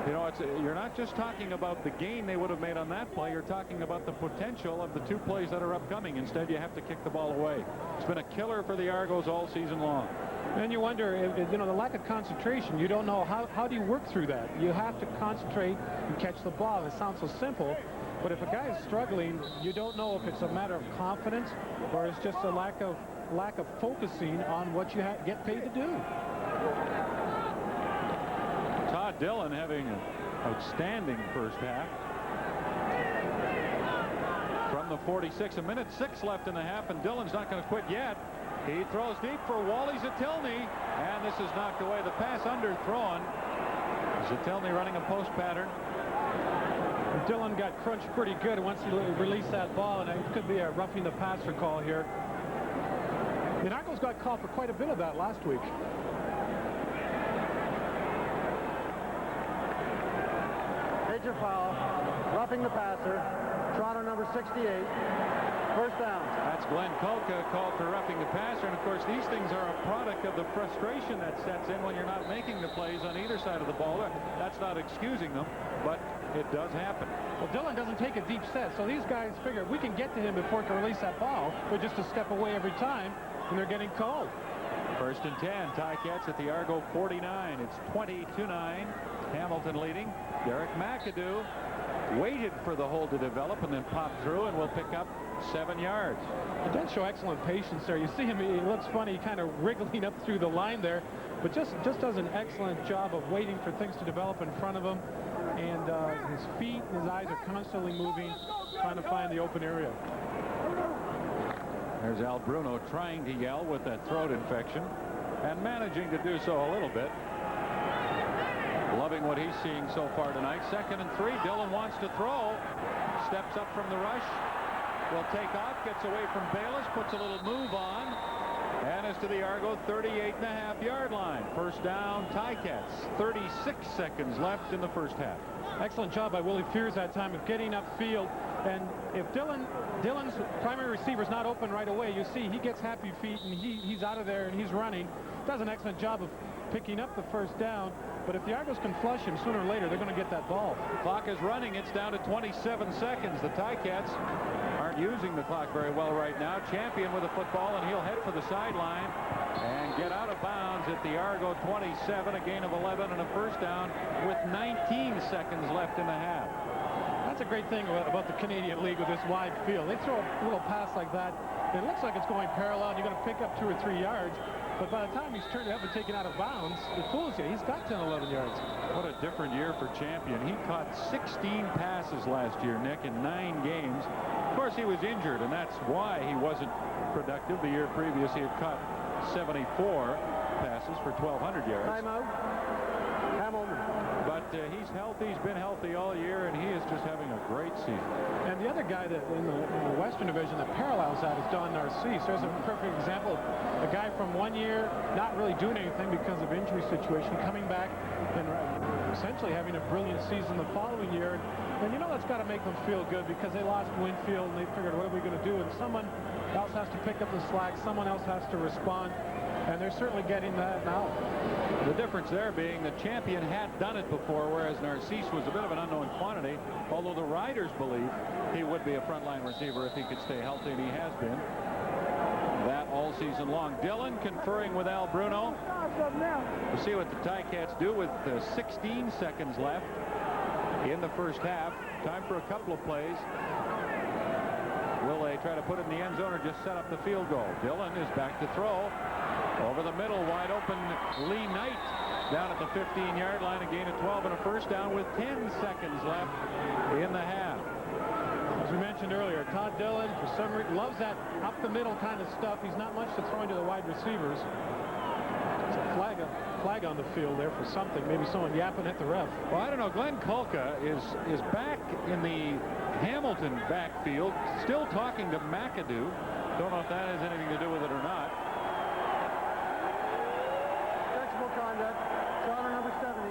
you know, you're not just talking about the gain they would have made on that play. You're talking about the potential of the 2 plays that are upcoming. Instead, you have to kick the ball away. It's been a killer for the Argos all season long. And you wonder, if, you know, the lack of concentration. You don't know how do you work through that. You have to concentrate and catch the ball. It sounds so simple, but if a guy is struggling, you don't know if it's a matter of confidence or it's just a lack of focusing on what you get paid to do. Todd Dillon having an outstanding first half. From the 46, 1:06 left in the half, and Dillon's not going to quit yet. He throws deep for Wally Zatelny, and this is knocked away. The pass underthrown. Zatelny running a post pattern. Dillon got crunched pretty good once he released that ball, and it could be a roughing the passer call here. The Argos got called for quite a bit of that last week. Major foul, roughing the passer, Toronto number 68, first down. That's Glenn Kolka called for roughing the passer, and of course these things are a product of the frustration that sets in when you're not making the plays on either side of the ball. That's not excusing them, but it does happen. Well, Dillon doesn't take a deep set, so these guys figure if we can get to him before he can release that ball, they're just a step away every time, and they're getting called. First and 10, Ticats at the Argo 49. It's 20-9. Hamilton leading. Derek McAdoo waited for the hold to develop and then popped through and will pick up 7 yards. He does show excellent patience there. You see him, he looks funny, kind of wriggling up through the line there, but just does an excellent job of waiting for things to develop in front of him. And his feet and his eyes are constantly moving, trying to find the open area. There's Al Bruno trying to yell with that throat infection and managing to do so a little bit. Loving what he's seeing so far tonight. 2nd and 3. Dillon wants to throw. Steps up from the rush. Will take off. Gets away from Bayless. Puts a little move on. And is to the Argo 38.5-yard line. First down, Ticats. 36 seconds left in the first half. Excellent job by Willie Fears that time of getting upfield. And if Dillon's primary receiver is not open right away, you see he gets happy feet and he's out of there and he's running. Does an excellent job of picking up the first down. But if the Argos can flush him sooner or later, they're going to get that ball. Clock is running. It's down to 27 seconds. The Ticats aren't using the clock very well right now. Champion with the football, and he'll head for the sideline and get out of bounds at the Argo 27, a gain of 11 and a first down with 19 seconds left in the half. That's a great thing about the Canadian League with this wide field. They throw a little pass like that. It looks like it's going parallel, and you're going to pick up 2 or 3 yards. But by the time he's turned it up and taken out of bounds, it fools you. He's got 10, 11 yards. What a different year for Champion. He caught 16 passes last year, Nick, in 9 games. Of course, he was injured, and that's why he wasn't productive. The year previous, he had caught 74 passes for 1,200 yards. Timeout. Hamilton. But he's healthy. He's been healthy all year, and he is just having a great season. And the other guy that in the Western Division that parallels that is Don Narcisse. There's a perfect example of a guy from one year not really doing anything because of injury situation, coming back and essentially having a brilliant season the following year. And you know that's got to make them feel good because they lost Winfield and they figured, what are we going to do? And someone else has to pick up the slack. Someone else has to respond. And they're certainly getting that now. The difference there being the Champion had done it before, whereas Narcisse was a bit of an unknown quantity, although the Riders believe he would be a frontline receiver if he could stay healthy, and he has been that all season long. Dillon conferring with Al Bruno. We'll see what the Ticats do with 16 seconds left in the first half. Time for a couple of plays. Will they try to put it in the end zone or just set up the field goal? Dillon is back to throw. Over the middle, wide open, Lee Knight down at the 15-yard line, a gain of 12 and a first down with 10 seconds left in the half. As we mentioned earlier, Todd Dillon, for some reason, loves that up-the-middle kind of stuff. He's not much to throwing to the wide receivers. It's a flag on the field there for something. Maybe someone yapping at the ref. Well, I don't know. Glenn Kulka is back in the Hamilton backfield, still talking to McAdoo. Don't know if that has anything to do with it or not. Sensible conduct. Charter number 70.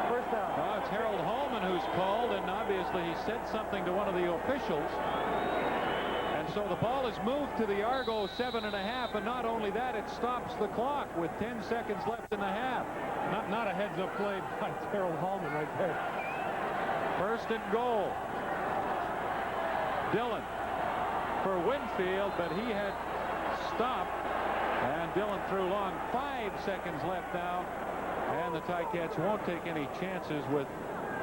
First down. Oh, it's Harold Hallman who's called, and obviously he said something to one of the officials. And so the ball is moved to the Argo 7.5, and not only that, it stops the clock with 10 seconds left in the half. Not a heads-up play by Harold Hallman right there. First and goal. Dillon for Winfield, but he had stopped, and Dillon threw long. 5 seconds left now, and the Ticats won't take any chances with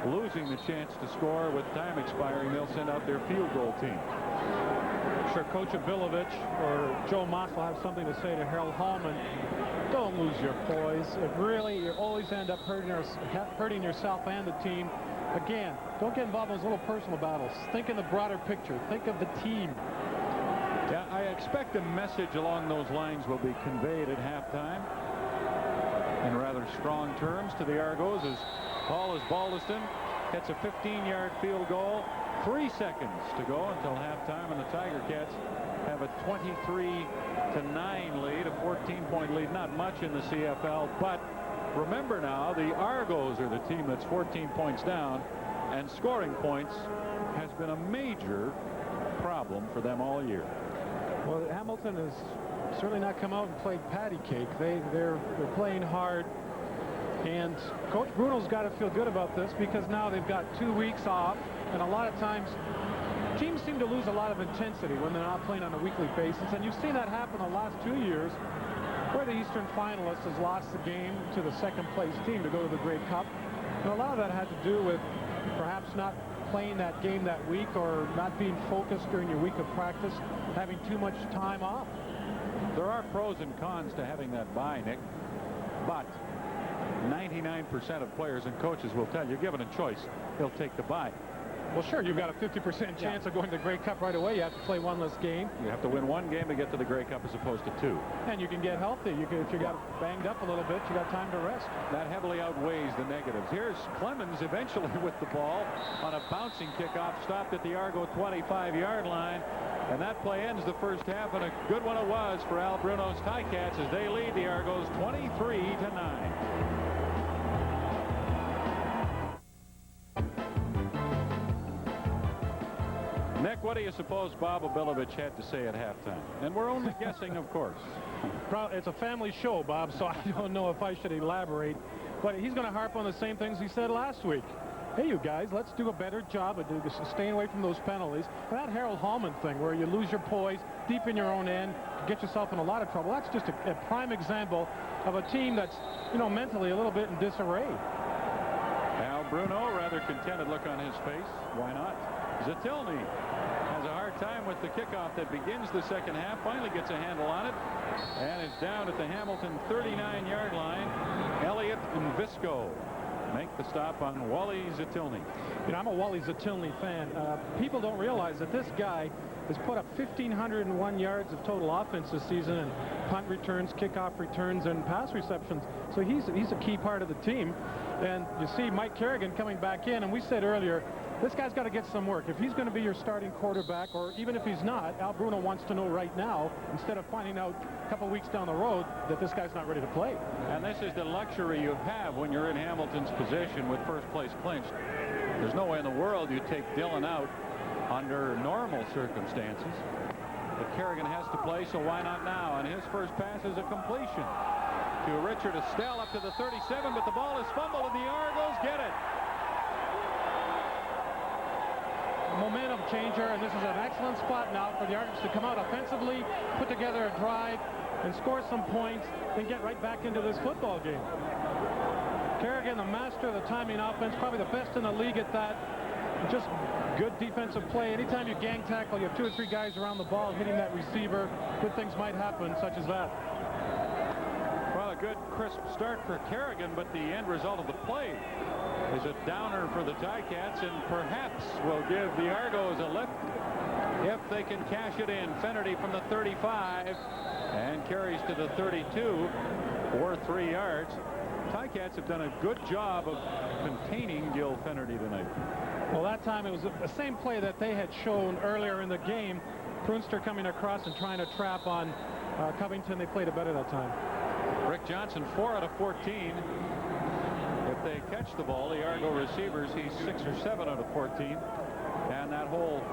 losing the chance to score with time expiring. They'll send out their field goal team. I'm sure Coach Abilovich or Joe Moss will have something to say to Harold Hallman. Don't lose your poise. You always end up hurting yourself and the team. Again, don't get involved in those little personal battles. Think in the broader picture. Think of the team. Yeah, I expect a message along those lines will be conveyed at halftime in rather strong terms to the Argos as Paul Baldiston gets a 15-yard field goal. 3 seconds to go until halftime, and the Tiger Cats have a 23-9 lead, a 14-point lead. Not much in the CFL, but remember now, the Argos are the team that's 14 points down, and scoring points has been a major problem for them all year. Well, Hamilton has certainly not come out and played patty cake. They're playing hard, and Coach Bruno's got to feel good about this because now they've got 2 weeks off, and a lot of times teams seem to lose a lot of intensity when they're not playing on a weekly basis, and you've seen that happen the last 2 years where the Eastern finalist has lost the game to the second-place team to go to the Grey Cup. And a lot of that had to do with perhaps not playing that game that week or not being focused during your week of practice, having too much time off. There are pros and cons to having that bye, Nick, but 99% of players and coaches will tell you, given a choice, they'll take the bye. Well, sure, you've got a 50% chance of going to the Grey Cup right away. You have to play one less game. You have to win one game to get to the Grey Cup as opposed to 2. And you can get healthy. If you got banged up a little bit, you got time to rest. That heavily outweighs the negatives. Here's Clemens eventually with the ball on a bouncing kickoff, stopped at the Argo 25-yard line. And that play ends the first half, and a good one it was for Al Bruno's Ticats as they lead the Argos 23-9. Nick, what do you suppose Bob Abilovich had to say at halftime? And we're only guessing, of course. It's a family show, Bob, so I don't know if I should elaborate. But he's going to harp on the same things he said last week. Hey, you guys, let's do a better job of staying away from those penalties. That Harold Hallman thing where you lose your poise deep in your own end, get yourself in a lot of trouble. That's just a prime example of a team that's, mentally a little bit in disarray. Al Bruno, rather contented look on his face. Why not? Zatilny has a hard time with the kickoff that begins the second half, finally gets a handle on it, and is down at the Hamilton 39-yard line. Elliott and Visco make the stop on Wally Zatilny. I'm a Wally Zatilny fan. People don't realize that this guy has put up 1,501 yards of total offense this season in punt returns, kickoff returns, and pass receptions. So he's a key part of the team. And you see Mike Kerrigan coming back in, and we said earlier, this guy's got to get some work. If he's going to be your starting quarterback, or even if he's not, Al Bruno wants to know right now, instead of finding out a couple weeks down the road that this guy's not ready to play. And this is the luxury you have when you're in Hamilton's position with first place clinched. There's no way in the world you take Dillon out under normal circumstances. But Kerrigan has to play, so why not now? And his first pass is a completion to Richard Estelle up to the 37, but the ball is fumbled, and the Argos get it. Momentum changer, and this is an excellent spot now for the Argonauts to come out offensively, put together a drive, and score some points, then get right back into this football game. Kerrigan, the master of the timing offense, probably the best in the league at that. Just good defensive play. Anytime you gang tackle, you have 2 or 3 guys around the ball hitting that receiver, good things might happen, such as that. good, crisp start for Kerrigan, but the end result of the play is a downer for the Ticats, and perhaps will give the Argos a lift if they can cash it in. Fennerty from the 35 and carries to the 32 for 3 yards. Ticats have done a good job of containing Gil Fennerty tonight. Well, that time it was the same play that they had shown earlier in the game. Prunster coming across and trying to trap on Covington. They played it better that time. Rick Johnson, 4 out of 14. If they catch the ball, the Argo receivers, he's 6 or 7 out of 14. And that whole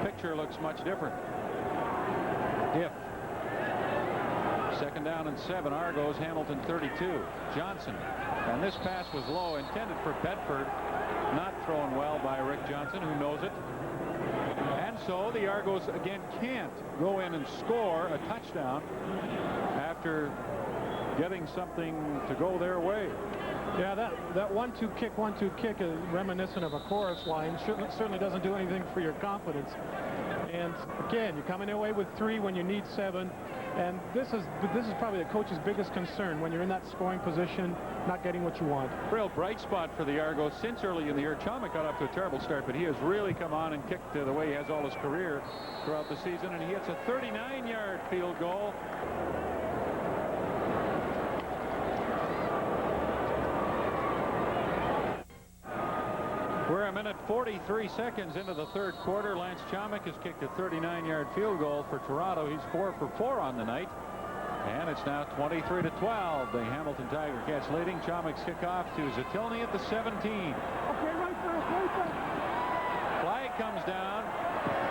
picture looks much different. If 2nd down and 7, Argos, Hamilton 32. Johnson, and this pass was low, intended for Bedford, not thrown well by Rick Johnson, who knows it. And so the Argos again can't go in and score a touchdown after getting something to go their way. Yeah, that 1-2 kick is reminiscent of a chorus line. Certainly doesn't do anything for your confidence. And again, you're coming away with 3 when you need 7. And this is probably the coach's biggest concern when you're in that scoring position, not getting what you want. Real bright spot for the Argos since early in the year. Chomik got off to a terrible start, but he has really come on and kicked the way he has all his career throughout the season, and he hits a 39-yard field goal. We're a minute 43 seconds into the 3rd quarter. Lance Chomik has kicked a 39-yard field goal for Toronto. He's 4 for 4 on the night. And it's now 23-12. The Hamilton Tiger Cats leading. Chomik's kickoff to Zatilny at the 17. Flag comes down,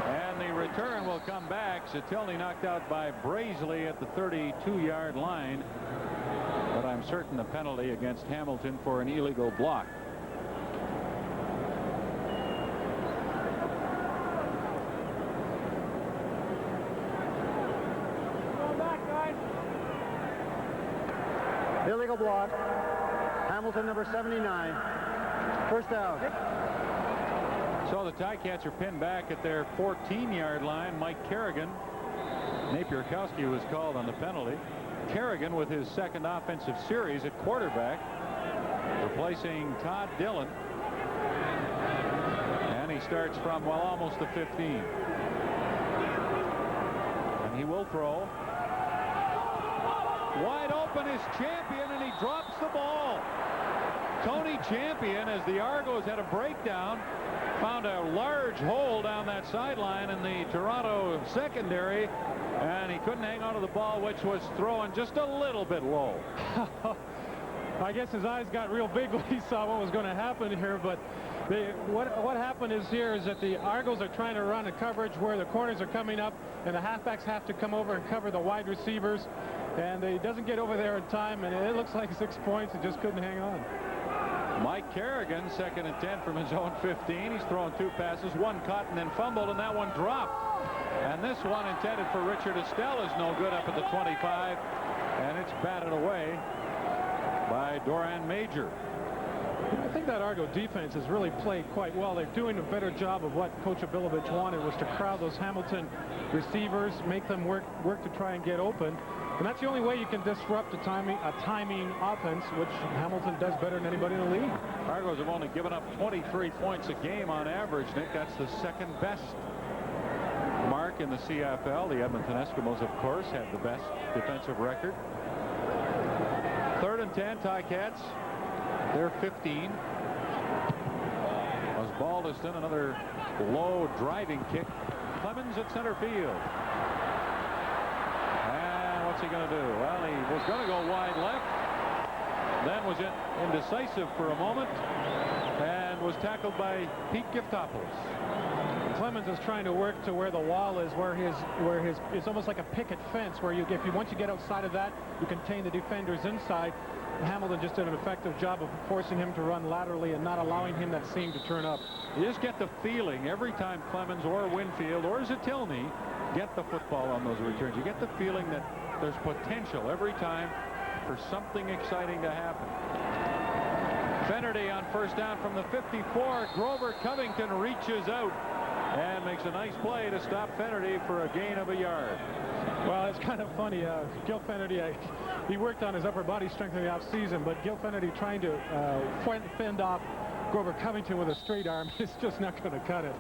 and the return will come back. Zatilny knocked out by Brazeley at the 32-yard line. But I'm certain the penalty against Hamilton for an illegal block. Illegal block. Hamilton, number 79. 1st down. So the Ticats are pinned back at their 14-yard line. Mike Kerrigan. Napierkowski was called on the penalty. Kerrigan with his 2nd offensive series at quarterback, replacing Todd Dillon. And he starts from, well, almost the 15. And he will throw. Wide open is Champion, and he drops the ball. Tony Champion, as the Argos had a breakdown, found a large hole down that sideline in the Toronto secondary, and he couldn't hang on to the ball, which was thrown just a little bit low. I guess his eyes got real big when he saw what was going to happen here, but what happened is that the Argos are trying to run a coverage where the corners are coming up, and the halfbacks have to come over and cover the wide receivers, and he doesn't get over there in time, and it looks like 6 points. He just couldn't hang on. Mike Kerrigan, 2nd and 10 from his own 15. He's thrown 2 passes, 1 caught and then fumbled, and that one dropped. And this one intended for Richard Estelle is no good up at the 25, and it's batted away by Doran Major. I think that Argo defense has really played quite well. They're doing a better job of what Coach Abilovich wanted, was to crowd those Hamilton receivers, make them work to try and get open. And that's the only way you can disrupt a timing offense, which Hamilton does better than anybody in the league. Argos have only given up 23 points a game on average, Nick. That's the 2nd best mark in the CFL. The Edmonton Eskimos, of course, have the best defensive record. 3rd and 10, Ticats. They're 15. Osbaldiston, another low driving kick. Clemens at center field. And what's he going to do? Well, he was going to go wide left. Then was indecisive for a moment and was tackled by Pete Giftopoulos. Clemens is trying to work to where the wall is, where it's almost like a picket fence, where once you get outside of that, you contain the defenders inside. Hamilton just did an effective job of forcing him to run laterally and not allowing him that seam to turn up. You just get the feeling every time Clemens or Winfield or Zatilny get the football on those returns. You get the feeling that there's potential every time for something exciting to happen. Fennerty on 1st down from the 54. Grover Covington reaches out and makes a nice play to stop Fennerty for a gain of a yard. Well, it's kind kind of funny. Gil Fennerty, he worked on his upper body strength in the off-season, but Gil Fennerty trying to fend off Grover Covington with a straight arm is just not going to cut it.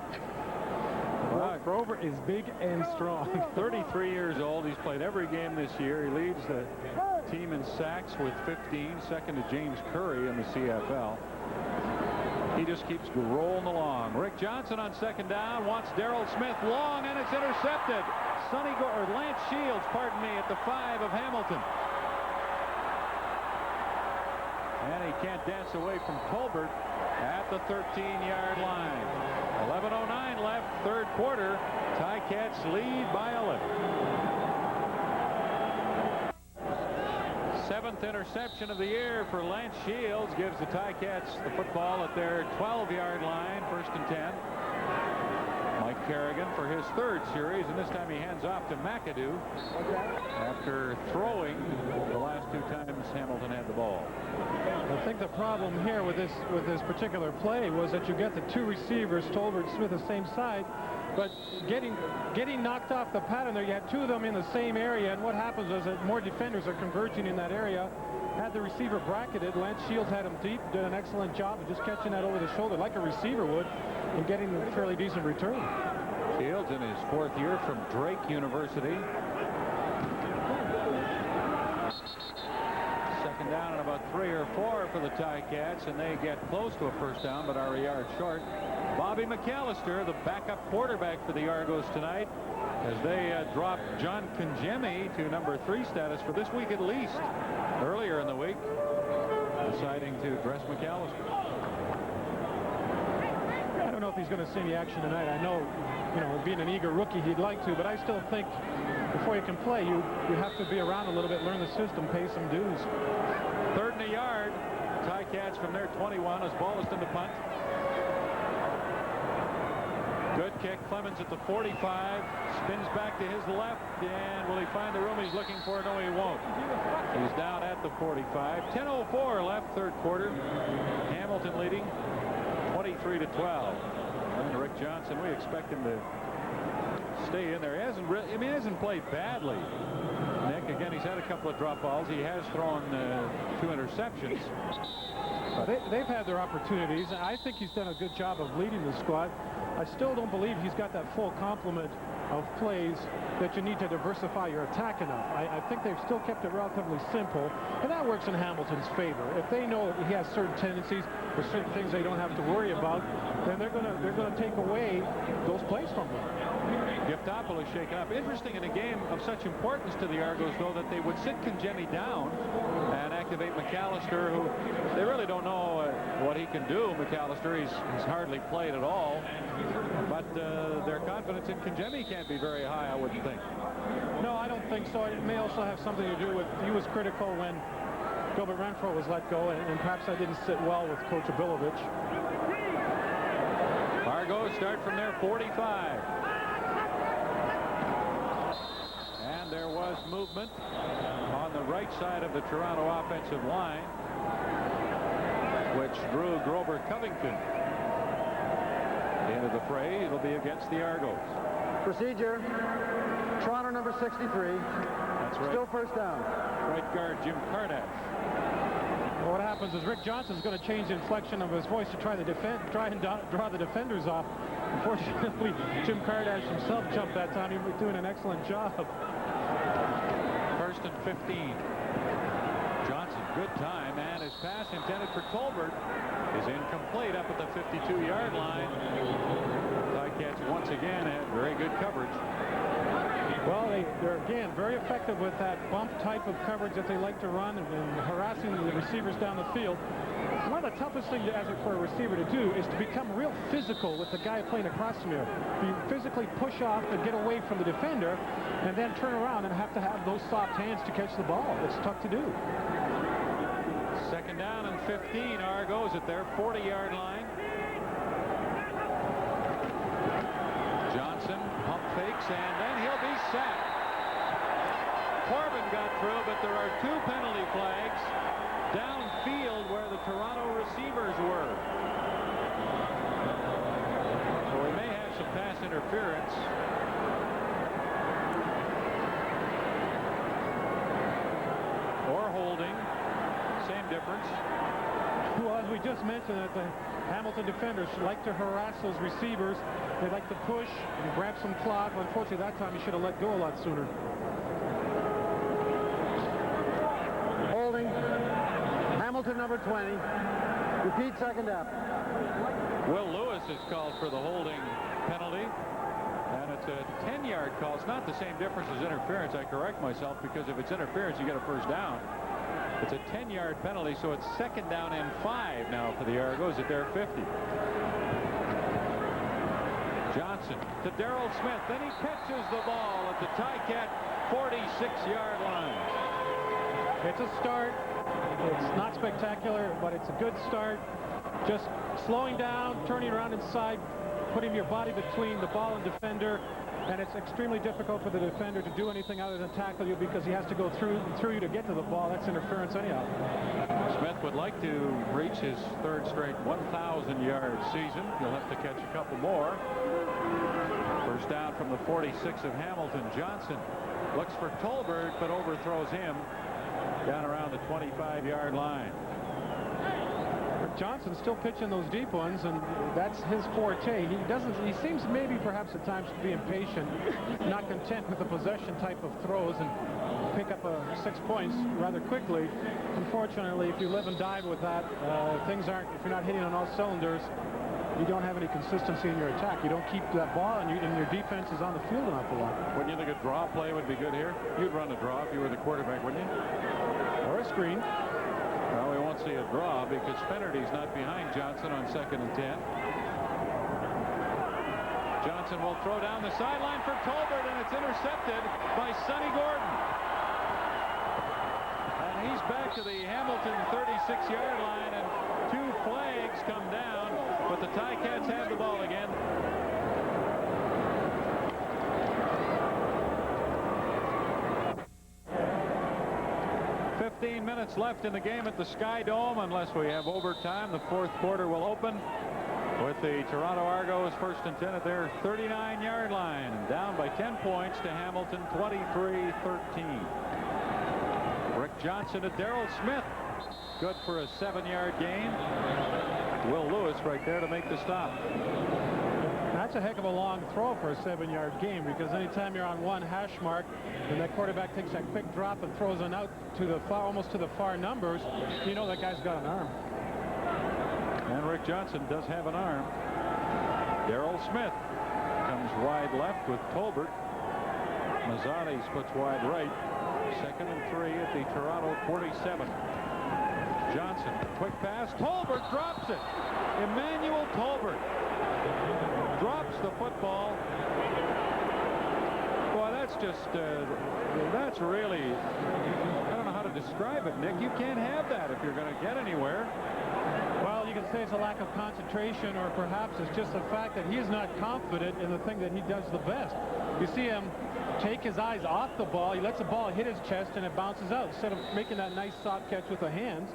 Grover is big and strong. 33 years old. He's played every game this year. He leads the team in sacks with 15, second to James Curry in the CFL. He just keeps rolling along. Rick Johnson on second down wants Darrell Smith long, and it's intercepted. Lance Shields, pardon me, at the 5 of Hamilton. And he can't dance away from Colbert at the 13-yard line. 11:09 left, third quarter. Ticats lead by 11. Seventh interception of the year for Lance Shields gives the Ticats the football at their 12-yard line, first and 10. Mike Kerrigan for his third series, and this time he hands off to McAdoo after throwing the last 2 times Hamilton had the ball. I think the problem here with this particular play was that you get the 2 receivers, Tolbert and Smith, the same side, but getting knocked off the pattern there. You had 2 of them in the same area, and what happens is that more defenders are converging in that area. Had the receiver bracketed, Lance Shields had him deep, did an excellent job of just catching that over the shoulder like a receiver would and getting a fairly decent return. Shields in his 4th year from Drake University. Second down and about 3 or 4 for the Ticats, and they get close to a first down but are a yard short. Bobby McAllister, the backup quarterback for the Argos tonight, as they drop John Kangemi to number 3 status for this week at least. Earlier in the week, deciding to dress McAllister. I don't know if he's going to see any action tonight. I know, being an eager rookie, he'd like to, but I still think before you can play, you have to be around a little bit, learn the system, pay some dues. 3rd and a yard. Ticats from their 21 as ball is in the punt. Good kick. Clemens at the 45. Spins back to his left. And will he find the room he's looking for? No, he won't. He's down at the 45. 10:04 left, third quarter. Hamilton leading 23-12. And Rick Johnson, we expect him to stay in there. He hasn't played badly. Nick, again, he's had a couple of drop balls. He has thrown 2 interceptions. They've had their opportunities. I think he's done a good job of leading the squad. I still don't believe he's got that full complement of plays that you need to diversify your attack enough. I think they've still kept it relatively simple, and that works in Hamilton's favor. If they know he has certain tendencies or certain things they don't have to worry about, then they're going to take away those plays from them. Giftopoulos shaken up. Interesting in a game of such importance to the Argos, though, that they would sit Kangemi down and activate McAllister, who they really don't know what he can do. McAllister, he's hardly played at all, but their confidence in Kangemi can't be very high, I wouldn't think. No, I don't think so. It may also have something to do with he was critical when Gilbert Renfro was let go, and perhaps that didn't sit well with Coach Abilovich. Argos start from their 45. And there was movement on the right side of the Toronto offensive line, which drew Grover Covington into the fray. It'll be against the Argos. Procedure. Toronto number 63. That's right. Still first down. Right guard Jim Kardash. Well, what happens is Rick Johnson's going to change the inflection of his voice to try and draw the defenders off. Unfortunately, Jim Kardash himself jumped that time. He was doing an excellent job. First and 15. Johnson, good time, and his pass intended for Colbert is incomplete up at the 52-yard line. Ticats once again had very good coverage. Well, they're again very effective with that bump type of coverage that they like to run and harassing the receivers down the field. One of the toughest things for a receiver to do is to become real physical with the guy playing across from you. You physically push off and get away from the defender and then turn around and have to have those soft hands to catch the ball. It's tough to do. Second down and 15. Argos at their 40-yard line. Johnson pump fakes, and then he'll be sacked. Corbin got through, but there are 2 penalty flags downfield where the Toronto receivers were. So we may have some pass interference. difference. Well, as we just mentioned, that the Hamilton defenders like to harass those receivers. They like to push and grab some clock. Unfortunately, that time he should have let go a lot sooner. Holding. Hamilton number 20. Repeat second half. Will Lewis is called for the holding penalty. And it's a 10-yard call. It's not the same difference as interference. I correct myself, because if it's interference, you get a first down. It's a 10-yard penalty, so it's second down and 5 now for the Argos at their 50. Johnson to Darrell Smith. Then he catches the ball at the Ticat 46-yard line. It's a start. It's not spectacular, but it's a good start. Just slowing down, turning around inside, putting your body between the ball and defender, and it's extremely difficult for the defender to do anything other than tackle you, because he has to go through you to get to the ball. That's interference anyhow. Smith would like to reach his third straight 1,000-yard season. He'll have to catch a couple more. First down from the 46 of Hamilton. Johnson looks for Tolbert, but overthrows him down around the 25-yard line. Johnson's still pitching those deep ones, and that's his forte. He seems maybe perhaps at times to be impatient, not content with the possession type of throws, and pick up 6 points rather quickly. Unfortunately, if you live and die with that, if you're not hitting on all cylinders, you don't have any consistency in your attack. You don't keep that ball, and your defense is on the field an awful lot. Wouldn't you think a draw play would be good here? You'd run a draw if you were the quarterback, wouldn't you? Or a screen. Well, we won't see a draw because Fennerty's not behind Johnson on 2nd and 10. Johnson will throw down the sideline for Tolbert, and it's intercepted by Sonny Gordon. And he's back to the Hamilton 36-yard line, and 2 flags come down, but the Ticats have the ball again. Minutes left in the game at the Sky Dome, unless we have overtime. The 4th quarter will open with the Toronto Argos 1st and 10 at their 39-yard line, and down by 10 points to Hamilton 23-13. Rick Johnson to Darrell Smith, good for a 7-yard gain. Will Lewis right there to make the stop. That's a heck of a long throw for a 7-yard gain, because anytime you're on one hash mark and that quarterback takes that quick drop and throws it out to the far, almost to the far numbers, you know that guy's got an arm. And Rick Johnson does have an arm. Darrell Smith comes wide left with Tolbert. Mazzotti splits wide right. 2nd and 3 at the Toronto 47. Johnson, quick pass. Tolbert drops it. Emmanuel Tolbert drops the football. Boy, that's just, that's really, I don't know how to describe it, Nick. You can't have that if you're going to get anywhere. Well, you can say it's a lack of concentration, or perhaps it's just the fact that he is not confident in the thing that he does the best. You see him take his eyes off the ball. He lets the ball hit his chest and it bounces out instead of making that nice soft catch with the hands.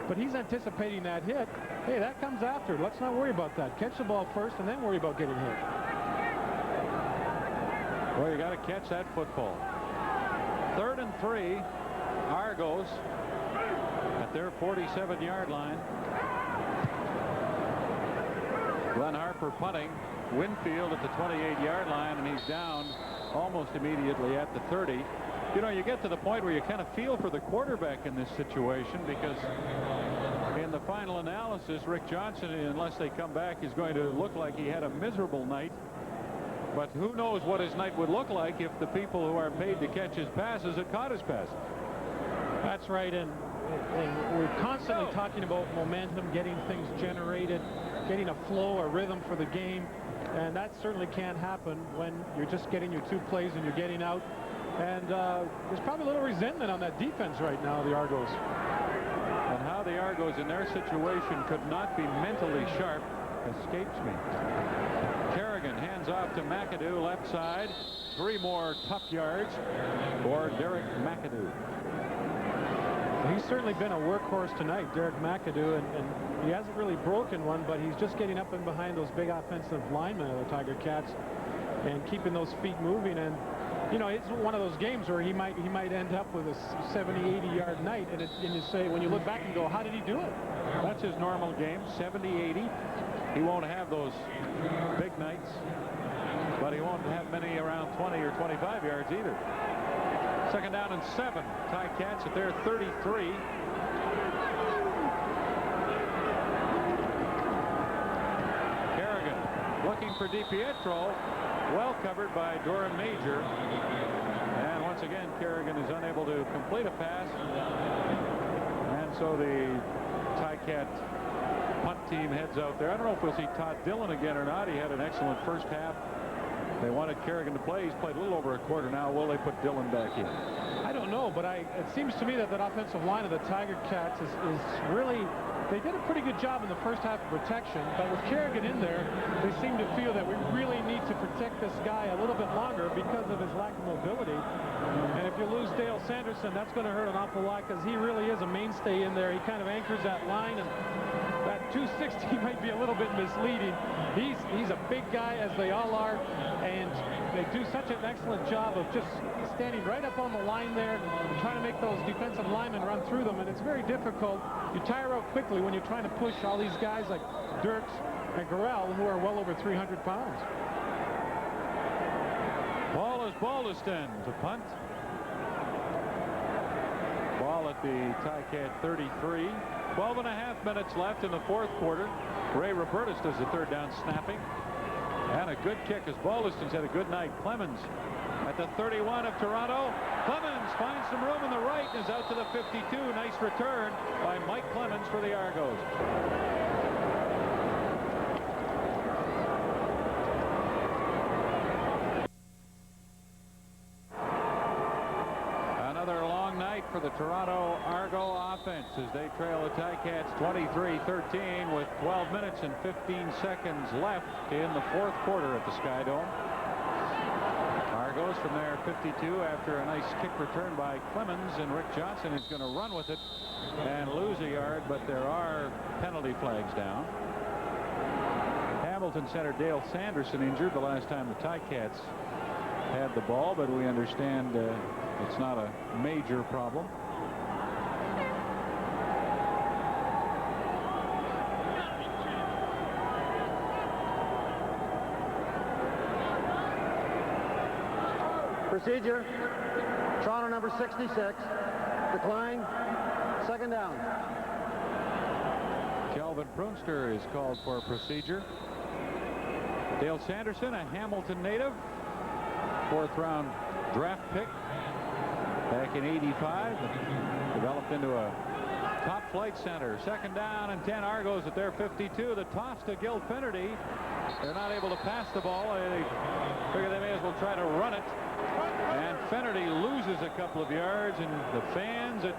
But he's anticipating that hit. Hey, that comes after. Let's not worry about that. Catch the ball first and then worry about getting hit. Well, you got to catch that football. 3rd and 3, Argos at their 47-yard line. Glenn Harper punting. Winfield at the 28-yard line, and he's down almost immediately at the 30. You know, you get to the point where you kind of feel for the quarterback in this situation, because in the final analysis, Rick Johnson, unless they come back, is going to look like he had a miserable night. But who knows what his night would look like if the people who are paid to catch his passes had caught his passes. That's right, and we're constantly talking about momentum, getting things generated, getting a flow, a rhythm for the game, and that certainly can't happen when you're just getting your 2 plays and you're getting out. And there's probably a little resentment on that defense right now, the Argos. And how the Argos in their situation could not be mentally sharp escapes me. Kerrigan hands off to McAdoo, left side. 3 more tough yards for Derek McAdoo. He's certainly been a workhorse tonight, Derek McAdoo, and he hasn't really broken one, but he's just getting up in behind those big offensive linemen of the Tiger Cats and keeping those feet moving. And you know, it's one of those games where he might end up with a 70, 80-yard night, and you say, when you look back and go, how did he do it? That's his normal game, 70, 80. He won't have those big nights, but he won't have many around 20 or 25 yards either. Second down and 7. Ticats at their 33. Kerrigan looking for DiPietro. Well covered by Doran Major. And once again, Kerrigan is unable to complete a pass. And so the Ticat punt team heads out there. I don't know if we'll see Todd Dillon again or not. He had an excellent first half. They wanted Kerrigan to play. He's played a little over a quarter now. Will they put Dillon back in? I don't know, but it seems to me that offensive line of the Tiger Cats is really, they did a pretty good job in the first half of protection, but with Kerrigan in there, they seem to feel that we really need to protect this guy a little bit longer because of his lack of mobility. And if you lose Dale Sanderson, that's going to hurt an awful lot, because he really is a mainstay in there. He kind of anchors that line, and that 260 might be a little bit misleading. He's a big guy, as they all are, and they do such an excellent job of just standing right up on the line there and trying to make those defensive linemen run through them, and it's very difficult. You tire out quickly when you're trying to push all these guys like Dirks and Gorell, who are well over 300 pounds. Ball is Baldiston to punt. Ball at the Ticat 33. 12.5 minutes left in the fourth quarter. Ray Robertus does the third down snapping. And a good kick as Baldiston's had a good night. Clemens at the 31 of Toronto. Clemens finds some room in the right and is out to the 52. Nice return by Mike Clemens for the Argos. Another long night for the Toronto Argo offense as they trail the Ticats 23-13 with 12 minutes and 15 seconds left in the fourth quarter at the Sky Dome. Argos from their 52 after a nice kick return by Clemens, and Rick Johnson is going to run with it and lose a yard, but there are penalty flags down. Hamilton center Dale Sanderson injured the last time the Ticats had the ball, but we understand it's not a major problem. Procedure. Toronto number 66. Decline. Second down. Kelvin Prunster is called for procedure. Dale Sanderson, a Hamilton native, 4th round draft pick back in '85, developed into a top flight center. Second down and 10. Argos at their 52. The toss to Gil Finnerty. They're not able to pass the ball. They figure they may as well try to run it. And Finnerty loses a couple of yards, and the fans at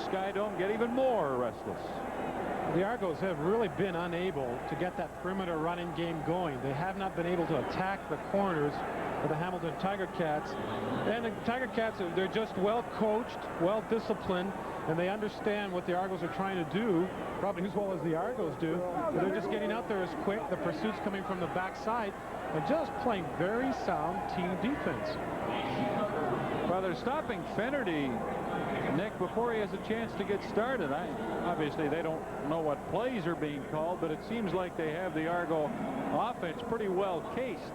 Sky Dome get even more restless. The Argos have really been unable to get that perimeter running game going. They have not been able to attack the corners of the Hamilton Tiger Cats. And the Tiger Cats, they're just well coached, well disciplined, and they understand what the Argos are trying to do, probably as well as the Argos do. They're just getting out there as quick. The pursuit's coming from the backside, and just playing very sound team defense. Well, they're stopping Finnerty, Nick, before he has a chance to get started. Obviously, they don't know what plays are being called, but it seems like they have the Argo offense pretty well cased.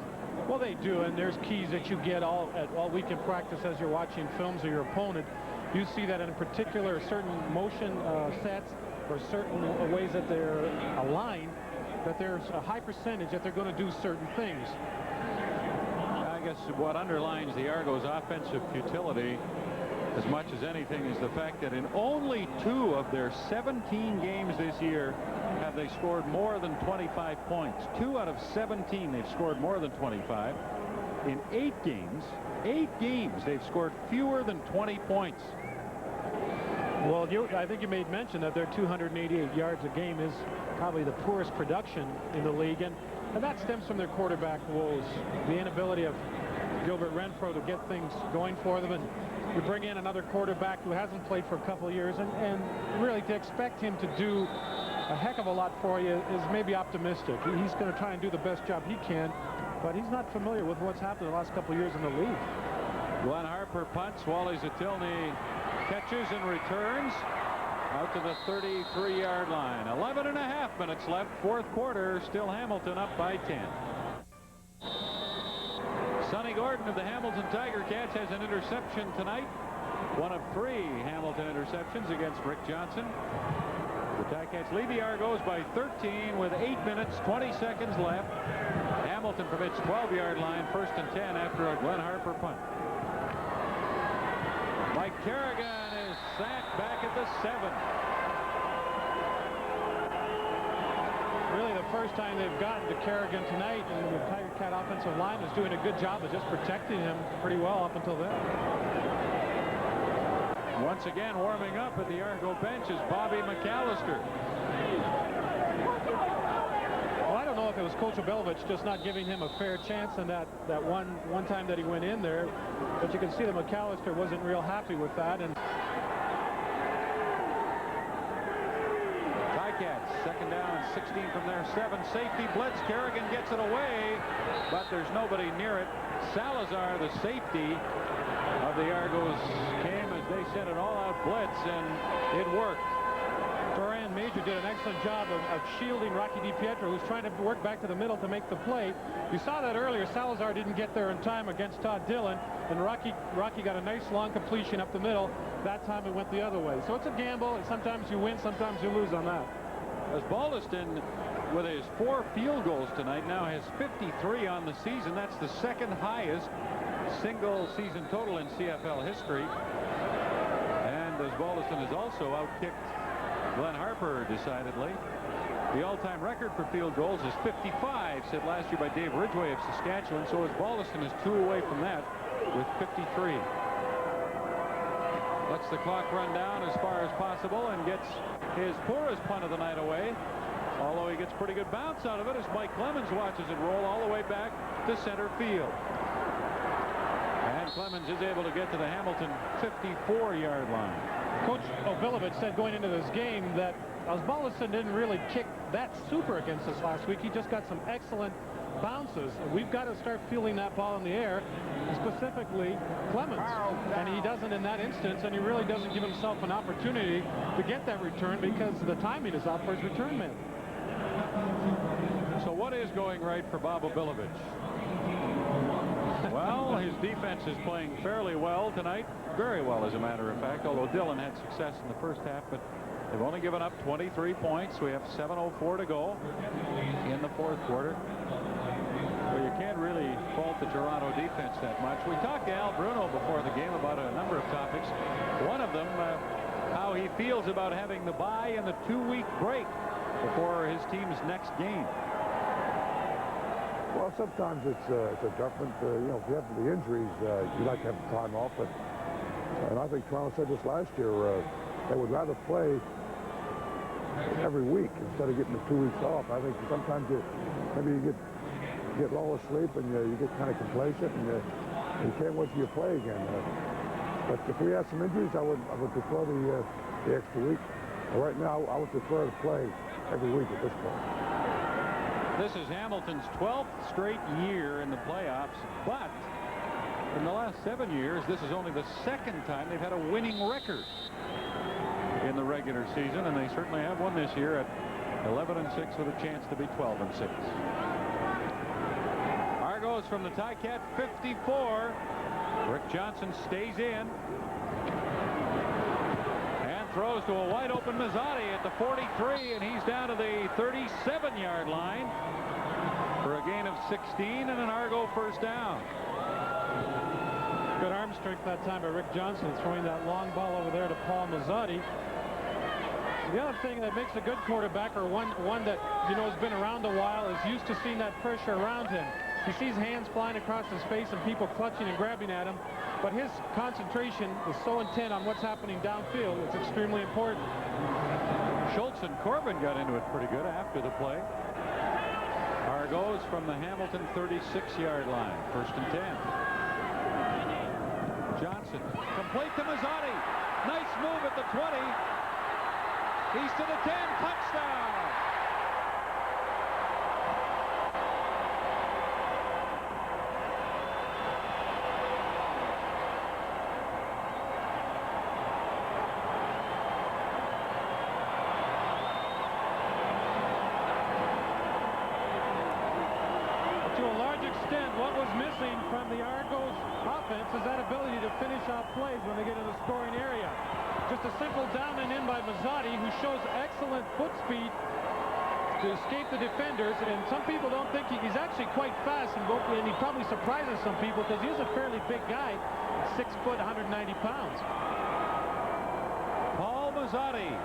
Well, they do, and there's keys that you get all week in practice as you're watching films of your opponent. You see that in particular certain motion sets or certain ways that they're aligned, that there's a high percentage that they're going to do certain things. I guess what underlines the Argos' offensive futility as much as anything is the fact that in only 2 of their 17 games this year have they scored more than 25 points. 2 out of 17 they've scored more than 25. In 8 games they've scored fewer than 20 points. Well, I think you made mention that their 288 yards a game is probably the poorest production in the league, and that stems from their quarterback woes, the inability of Gilbert Renfro to get things going for them. And you bring in another quarterback who hasn't played for a couple of years, and really to expect him to do a heck of a lot for you is maybe optimistic. He's going to try and do the best job he can, but he's not familiar with what's happened the last couple of years in the league. Glenn Harper punts. Wally Zatilny catches and returns out to the 33-yard line. 11.5 minutes left. Fourth quarter. Still Hamilton up by 10. Sonny Gordon of the Hamilton Tiger Cats has an interception tonight. One of 3 Hamilton interceptions against Rick Johnson. The Ticats lead the Argos by 13 with 8 minutes, 20 seconds left. Hamilton from its 12-yard line, 1st and 10 after a Glenn Harper punt. Mike Kerrigan is sacked back at the 7. Really the first time they've gotten to Kerrigan tonight, and the Tiger Cat offensive line is doing a good job of just protecting him pretty well up until then. Once again warming up at the Argo bench is Bobby McAllister. Well, I don't know if it was Coach Obelovich just not giving him a fair chance in that one time that he went in there, but you can see that McAllister wasn't real happy with that. And Ticats, 2nd down and 16 from their 7. Safety blitz. Kerrigan gets it away, but there's nobody near it. Salazar, the safety of the Argos, came as they sent an all-out blitz, and it worked. Duran Major did an excellent job of shielding Rocky DiPietro, who's trying to work back to the middle to make the play. You saw that earlier. Salazar didn't get there in time against Todd Dillon, and Rocky got a nice long completion up the middle. That time it went the other way. So it's a gamble, and sometimes you win, sometimes you lose on that. Osbaldiston, with his 4 field goals tonight, now has 53 on the season. That's the 2nd highest single season total in CFL history. And Osbaldiston has also outkicked Glenn Harper decidedly. The all-time record for field goals is 55, set last year by Dave Ridgway of Saskatchewan. So Osbaldiston is 2 away from that with 53. Lets the clock run down as far as possible and gets his poorest punt of the night away. Although he gets pretty good bounce out of it as Mike Clemens watches it roll all the way back to center field. And Clemens is able to get to the Hamilton 54-yard line. Coach Obelovich said going into this game that Osbaldiston didn't really kick that super against us last week. He just got some excellent bounces. We've got to start feeling that ball in the air, specifically Clemens. And he doesn't in that instance, and he really doesn't give himself an opportunity to get that return because the timing is off for his return man. So what is going right for Bob Obelovich? Well, his defense is playing fairly well tonight. Very well, as a matter of fact, although Dillon had success in the first half, but they've only given up 23 points. We have 7:04 to go in the fourth quarter. Well, you can't really fault the Toronto defense that much. We talked to Al Bruno before the game about a number of topics. One of them, how he feels about having the bye and the 2-week break before his team's next game. Well, sometimes it's adjustment. You know, if you have the injuries, you like to have the time off. But and I think Toronto said this last year. They would rather play every week instead of getting the 2 weeks off. I think sometimes maybe you get low asleep and you get kind of complacent and you can't wait till you play again. But if we had some injuries, I would prefer the extra week. Right now, I would prefer to play every week at this point. This is Hamilton's 12th straight year in the playoffs, but in the last 7 years, this is only the 2nd time they've had a winning record in the regular season, and they certainly have one this year at 11-6 with a chance to be 12-6. Argos from the Ticat 54. Rick Johnson stays in and throws to a wide open Mazzotti at the 43, and he's down to the 37-yard line for a gain of 16 and an Argo first down. Good arm strength that time by Rick Johnson, throwing that long ball over there to Paul Mazzotti. The other thing that makes a good quarterback, or one that, you know, has been around a while, is used to seeing that pressure around him. He sees hands flying across his face and people clutching and grabbing at him, but his concentration is so intent on what's happening downfield, it's extremely important. Schultz and Corbin got into it pretty good after the play. Argos from the Hamilton 36-yard line, 1st and 10. Johnson, complete to Mazzotti. Nice move at the 20. He's to the 10, touchdown. what was missing from the Argos offense is that ability to finish off plays when they get in the scoring area. Just a simple down and in by Mazzotti, who shows excellent foot speed to escape the defenders, and some people don't think he's actually quite fast, and he probably surprises some people because he's a fairly big guy, 6 foot, 190 pounds. Paul Mazzotti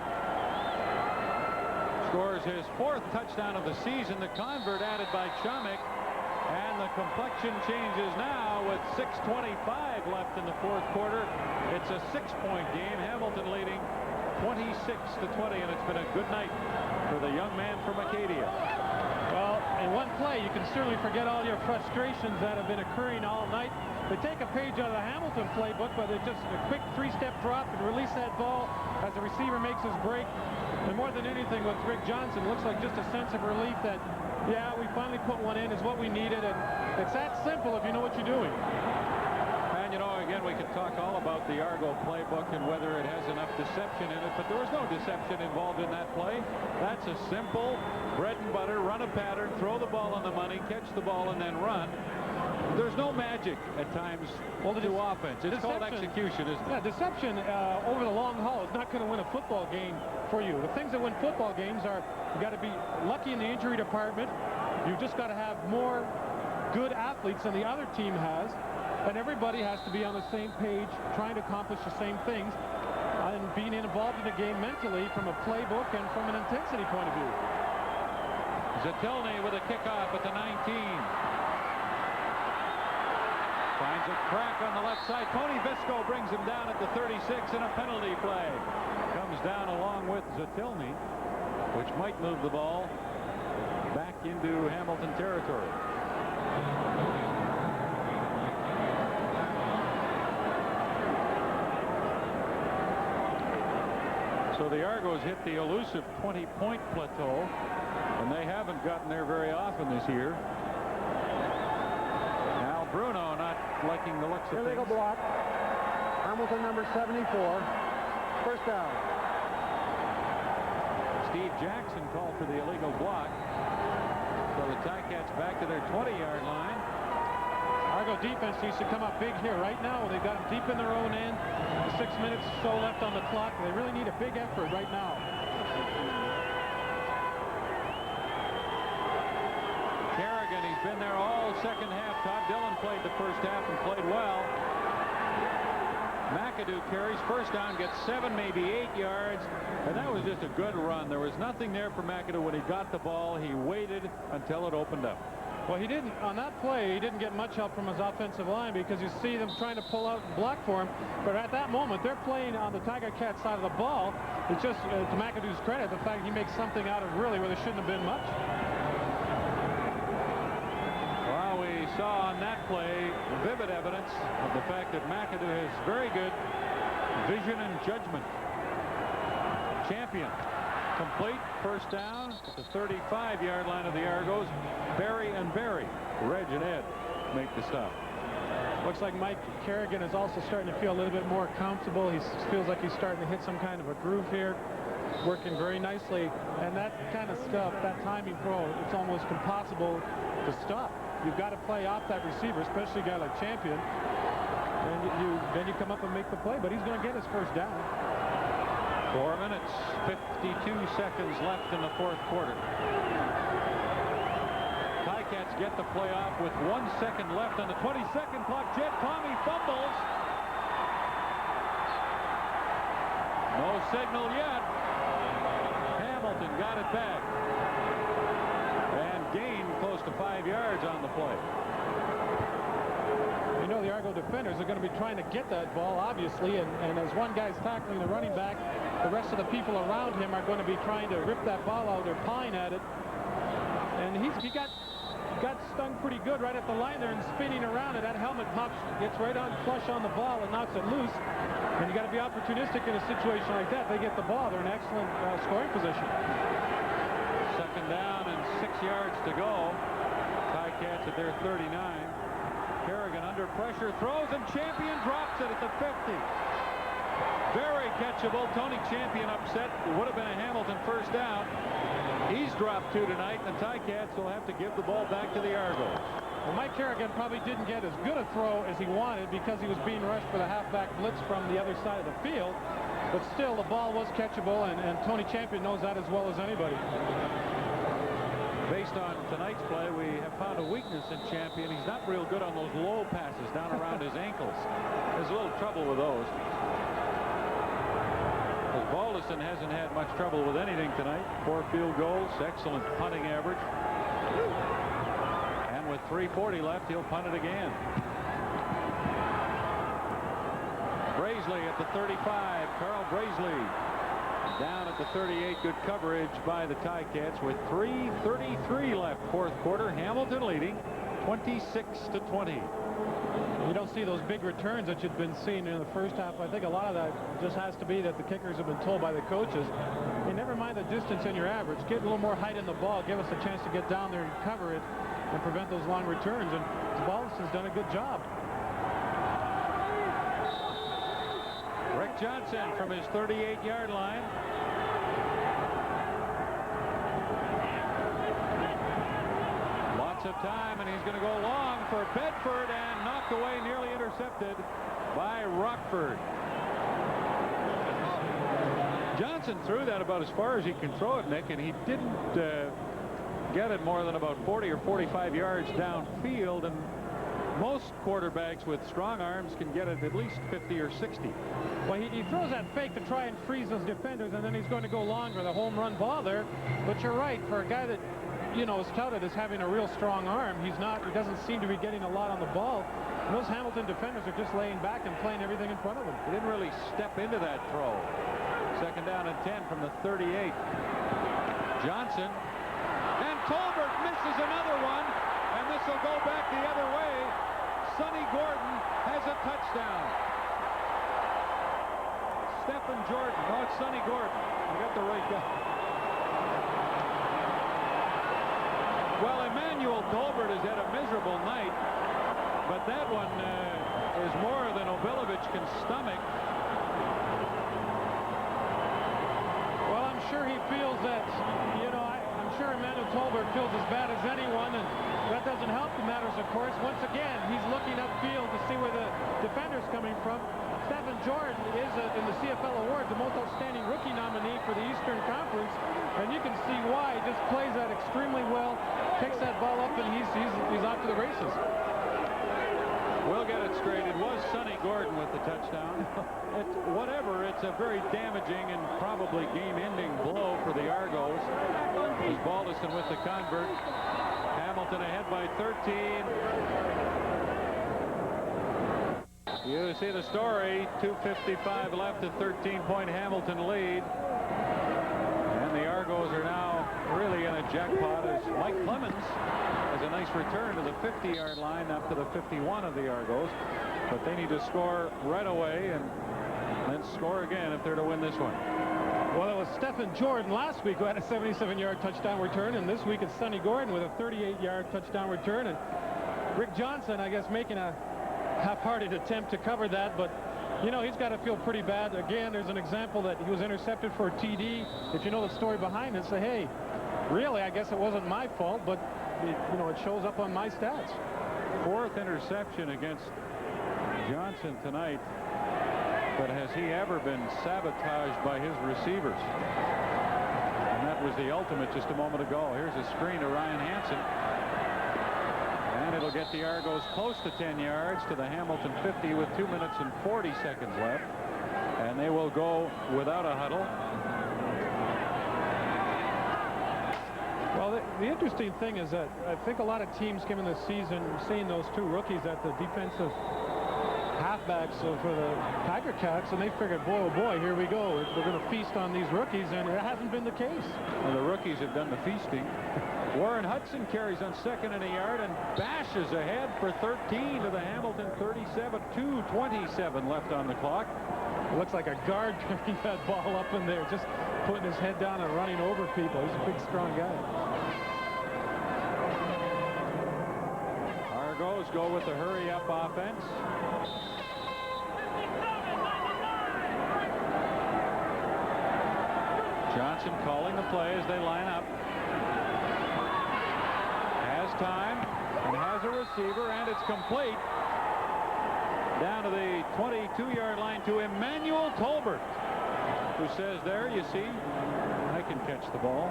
scores his 4th touchdown of the season. The convert added by Chomik, and the complexion changes now with 6:25 left in the 4th quarter. It's a 6-point game. Hamilton leading 26-20, and it's been a good night for the young man from Acadia. Well, in one play, you can certainly forget all your frustrations that have been occurring all night. They take a page out of the Hamilton playbook, but they just a quick 3-step drop and release that ball as the receiver makes his break. And more than anything, with Rick Johnson, looks like just a sense of relief that, yeah, we finally put one in, is what we needed. And it's that simple if you know what you're doing. And, you know, again, we could talk all about the Argo playbook and whether it has enough deception in it, but there was no deception involved in that play. That's a simple bread and butter, run a pattern, throw the ball on the money, catch the ball, and then run. There's no magic at times to offense. It's called execution, isn't it? Yeah, deception over the long haul is not going to win a football game for you. The things that win football games are, you got to be lucky in the injury department. You've just got to have more good athletes than the other team has. And everybody has to be on the same page, trying to accomplish the same things, and being involved in the game mentally from a playbook and from an intensity point of view. Zatelny with a kickoff at the 19. Finds a crack on the left side. Tony Visco brings him down at the 36, and a penalty flag comes down along with Zatelny, which might move the ball back into Hamilton territory. So the Argos hit the elusive 20-point plateau, and they haven't gotten there very often this year. Now Bruno not liking the looks of things. Illegal block. Hamilton number 74. First down. Steve Jackson called for the illegal block. So the Ticats back to their 20-yard line. Argo defense needs to come up big here. Right now, they've got them deep in their own end. 6 minutes or so left on the clock. They really need a big effort right now. Kerrigan, he's been there all second half. Todd Dillon played the first half and played well. McAdoo carries first down, gets 7, maybe 8 yards, and that was just a good run. There was nothing there for McAdoo when he got the ball. He waited until it opened up. Well, he didn't, on that play, he didn't get much help from his offensive line because you see them trying to pull out and block for him. But at that moment, they're playing on the Tiger Cat side of the ball. It's just, to McAdoo's credit, the fact he makes something out of really where there shouldn't have been much. Well, we saw on that play vivid evidence of the fact that McAdoo has very good vision and judgment. Champion. Complete first down at the 35-yard line of the Argos. Barry and Barry, Reg and Ed, make the stop. Looks like Mike Kerrigan is also starting to feel a little bit more comfortable. He feels like he's starting to hit some kind of a groove here, working very nicely. And that kind of stuff, that timing throw, it's almost impossible to stop. You've got to play off that receiver, especially a guy like Champion. And then you come up and make the play, but he's going to get his first down. 4 minutes, 52 seconds left in the 4th quarter. Ticats get the play off with 1 second left on the 20-second clock. Jed Tommy fumbles. No signal yet. Hamilton got it back and gained close to 5 yards on the play. You know, the Argo defenders are going to be trying to get that ball, obviously, and as one guy's tackling the running back, the rest of the people around him are going to be trying to rip that ball out or pine at it. And he got stung pretty good right at the line there and spinning around, and that helmet pops, gets right on flush on the ball and knocks it loose. And you got to be opportunistic in a situation like that. They get the ball, they're in excellent scoring position. Second down and 6 yards to go. Ticats at their 39. Kerrigan under pressure, throws, and Champion drops it at the 50. Very catchable. Tony Champion upset. It would have been a Hamilton first down. He's dropped 2 tonight, and the Ticats will have to give the ball back to the Argos. Well, Mike Kerrigan probably didn't get as good a throw as he wanted because he was being rushed for the halfback blitz from the other side of the field. But still, the ball was catchable, and Tony Champion knows that as well as anybody. Based on tonight's play, we have found a weakness in Champion. He's not real good on those low passes down around his ankles. There's a little trouble with those. Because Balderson hasn't had much trouble with anything tonight. 4 field goals, excellent punting average. And with 3:40 left, he'll punt it again. Braisley at the 35. Carl Braisley down at the 38. Good coverage by the Ticats with 3:33 left, fourth quarter. Hamilton leading 26-20. You don't see those big returns that you'd been seeing in the first half. I think a lot of that just has to be that the kickers have been told by the coaches, hey, never mind the distance in your average. Get a little more height in the ball. Give us a chance to get down there and cover it and prevent those long returns. And Balderson's done a good job. Rick Johnson from his 38-yard line. Lots of time, and he's going to go long for Bedford and knocked away, nearly intercepted by Rockford. Johnson threw that about as far as he can throw it, Nick, and he didn't get it more than about 40 or 45 yards downfield, and most quarterbacks with strong arms can get it at least 50 or 60. Well, he throws that fake to try and freeze those defenders, and then he's going to go long for the home run ball there. But you're right, for a guy that, you know, is touted as having a real strong arm, he doesn't seem to be getting a lot on the ball. And those Hamilton defenders are just laying back and playing everything in front of them. He didn't really step into that throw. Second down and 10 from the 38. Johnson, and Tolbert misses another one, and this will go back the other way. Sonny Gordon has a touchdown. Stephen Jordan. No, it's Sonny Gordon. I got the right guy. Well, Emmanuel Tolbert has had a miserable night, but that one is more than Obilovich can stomach. Well, I'm sure he feels that, you know, I'm sure Emmanuel Tolbert feels as bad as anyone, and that doesn't help the matters, of course. Once again, he's looking upfield to see where the defender's coming from. Stephen Jordan is, in the CFL award, the most outstanding rookie nominee for the Eastern Conference, and you can see why. He just plays that extremely well, picks that ball up, and he's off to the races. We'll get it straight. It was Sonny Gordon with the touchdown. It's a very damaging and probably game-ending blow for the Argos. As Balderson with the convert. Hamilton ahead by 13. You see the story. 2:55 left, a 13-point Hamilton lead. And the Argos are now really in a jackpot as Mike Clemens has a nice return to the 50-yard line up to the 51 of the Argos. But they need to score right away and then score again if they're to win this one. Well, it was Stephen Jordan last week who had a 77-yard touchdown return, and this week it's Sonny Gordon with a 38-yard touchdown return. And Rick Johnson, I guess, making a half-hearted attempt to cover that, but you know, he's got to feel pretty bad. Again, there's an example that he was intercepted for a TD. If you know the story behind it, say, hey, really, I guess it wasn't my fault, but you know, it shows up on my stats. Fourth interception against Johnson tonight, but has he ever been sabotaged by his receivers? And that was the ultimate just a moment ago. Here's a screen to Ryan Hansen. And it'll get the Argos close to 10 yards to the Hamilton 50 with 2 minutes and 40 seconds left. And they will go without a huddle. Well, the interesting thing is that I think a lot of teams came in this season seeing those two rookies at the defensive halfbacks for the Tiger Cats, and they figured, boy, oh boy, here we go. We're going to feast on these rookies, and it hasn't been the case. Well, the rookies have done the feasting. Warren Hudson carries on second and a yard and bashes ahead for 13 to the Hamilton 37. 2:27 left on the clock. It looks like a guard picking that ball up in there, just putting his head down and running over people. He's a big, strong guy. Argos go with the hurry-up offense. Johnson calling the play as they line up. Has time and has a receiver, and it's complete. Down to the 22-yard line to Emmanuel Tolbert, who says, there, you see, I can catch the ball.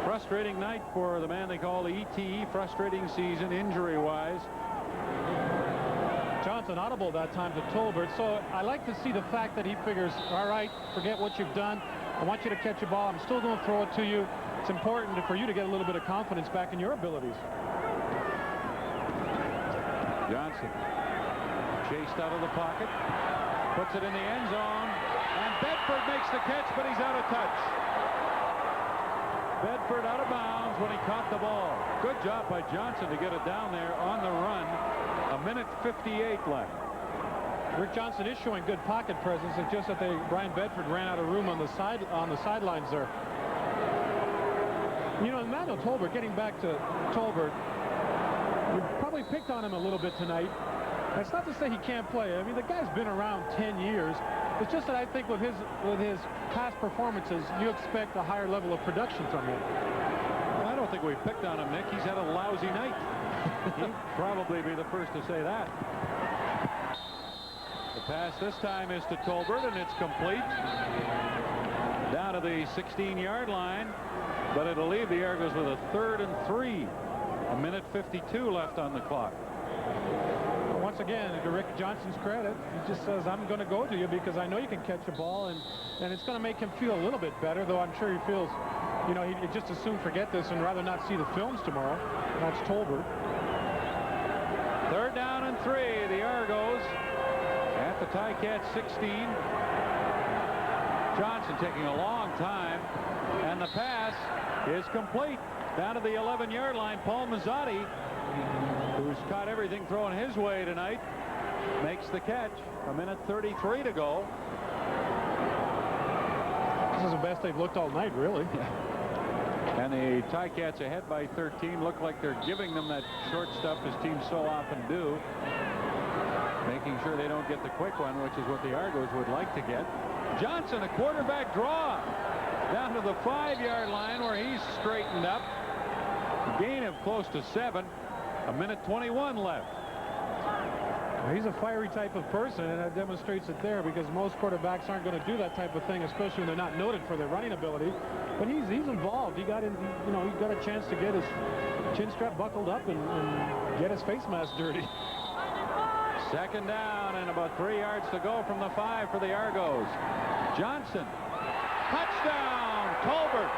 Frustrating night for the man they call the ETE, frustrating season injury-wise. Johnson audible that time to Tolbert, so I like to see the fact that he figures, all right, forget what you've done. I want you to catch a ball. I'm still going to throw it to you. It's important for you to get a little bit of confidence back in your abilities. Johnson chased out of the pocket, puts it in the end zone, and Bedford makes the catch, but he's out of touch. Bedford out of bounds when he caught the ball. Good job by Johnson to get it down there on the run. A minute 58 left. Rick Johnson is showing good pocket presence. It's just that Brian Bedford ran out of room on the sidelines there. You know, Emmanuel Tolbert, getting back to Tolbert, we probably picked on him a little bit tonight. That's not to say he can't play. I mean, the guy's been around 10 years. It's just that I think with his past performances, you expect a higher level of production from him. Well, I don't think we picked on him, Nick. He's had a lousy night. He'd probably be the first to say that. The pass this time is to Tolbert, and it's complete. Down to the 16-yard line, but it'll leave the Argos with a 3rd and 3. A minute 52 left on the clock. Once again, to Rick Johnson's credit, he just says, I'm going to go to you because I know you can catch a ball, and it's going to make him feel a little bit better, though I'm sure he feels, you know, he'd just as soon forget this and rather not see the films tomorrow. And that's Tolbert. 3rd down and 3. The Argos at the Ticats 16. Johnson taking a long time, and the pass is complete. Down to the 11-yard line, Paul Mazzotti, who's caught everything thrown his way tonight, makes the catch. A minute 33 to go. This is the best they've looked all night, really. And the Ticats ahead by 13. Look like they're giving them that short stuff as teams so often do, making sure they don't get the quick one, which is what the Argos would like to get. Johnson, a quarterback draw down to the 5-yard line where he's straightened up. Gain of close to 7. A minute 21 left. He's a fiery type of person, and that demonstrates it there, because most quarterbacks aren't going to do that type of thing, especially when they're not noted for their running ability. But he's involved. He got in, you know, he got a chance to get his chin strap buckled up and get his face mask dirty. 2nd down and about 3 yards to go from the 5 for the Argos. Johnson, touchdown, Tolbert.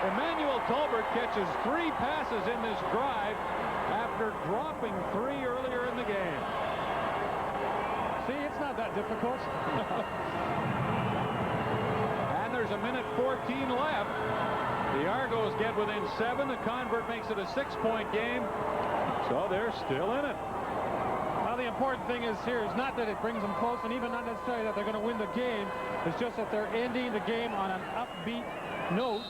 Emmanuel Tolbert catches 3 passes in this drive after dropping 3 earlier in the game. See, it's not that difficult. And there's a minute 14 left. The Argos get within 7. The convert makes it a 6-point game. So they're still in it. Well, the important thing is here is not that it brings them close, and even not necessarily that they're going to win the game. It's just that they're ending the game on an upbeat note.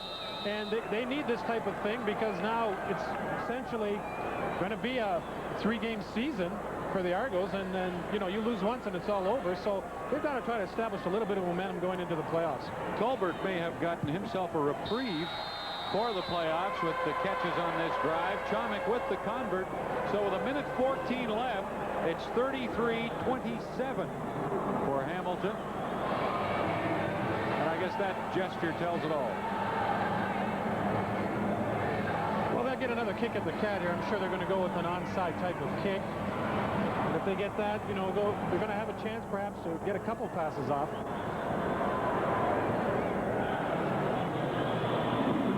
And they need this type of thing, because now it's essentially going to be a 3-game season for the Argos, and then, you know, you lose once and it's all over. So they've got to try to establish a little bit of momentum going into the playoffs. Tolbert may have gotten himself a reprieve for the playoffs with the catches on this drive. Chomick with the convert. So with a minute 14 left, it's 33-27 for Hamilton. And I guess that gesture tells it all. Well, they'll get another kick at the cat here. I'm sure they're going to go with an onside type of kick. And if they get that, you know, they're going to have a chance perhaps to get a couple passes off.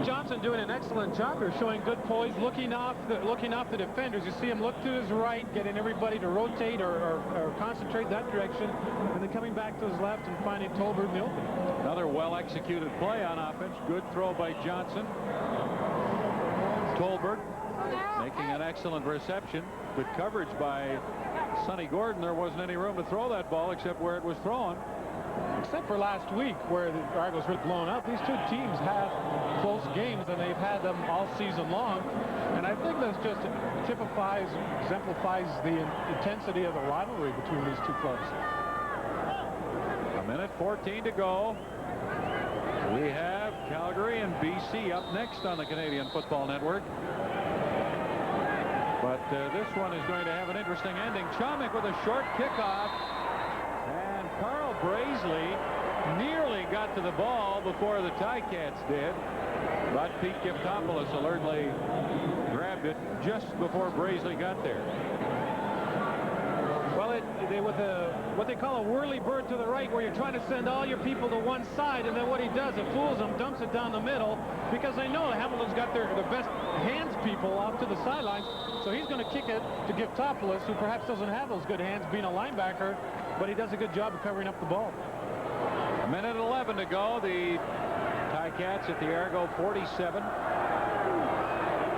Johnson doing an excellent job here, showing good poise, looking off the defenders. You see him look to his right, getting everybody to rotate or concentrate that direction, and then coming back to his left and finding Tolbert in the open. Another well-executed play on offense. Good throw by Johnson. Tolbert making an excellent reception. Good coverage by Sonny Gordon. There wasn't any room to throw that ball except where it was thrown. Except for last week, where the Argos were blown out. These two teams have close games, and they've had them all season long. And I think this just exemplifies the intensity of the rivalry between these two clubs. A minute 14 to go. We have Calgary and BC up next on the Canadian Football Network. But But this one is going to have an interesting ending. Chomik with a short kickoff. And Carl Braisley nearly got to the ball before the Ticats did. But Pete Giftopoulos alertly grabbed it just before Braisley got there. Well, with what they call a whirly bird to the right, where you're trying to send all your people to one side, and then what he does, it fools them, dumps it down the middle, because they know Hamilton's got the best hands people out to the sidelines, so he's going to kick it to Giftopoulos, who perhaps doesn't have those good hands being a linebacker, but he does a good job of covering up the ball. A minute 11 to go. The Ticats at the Argo 47.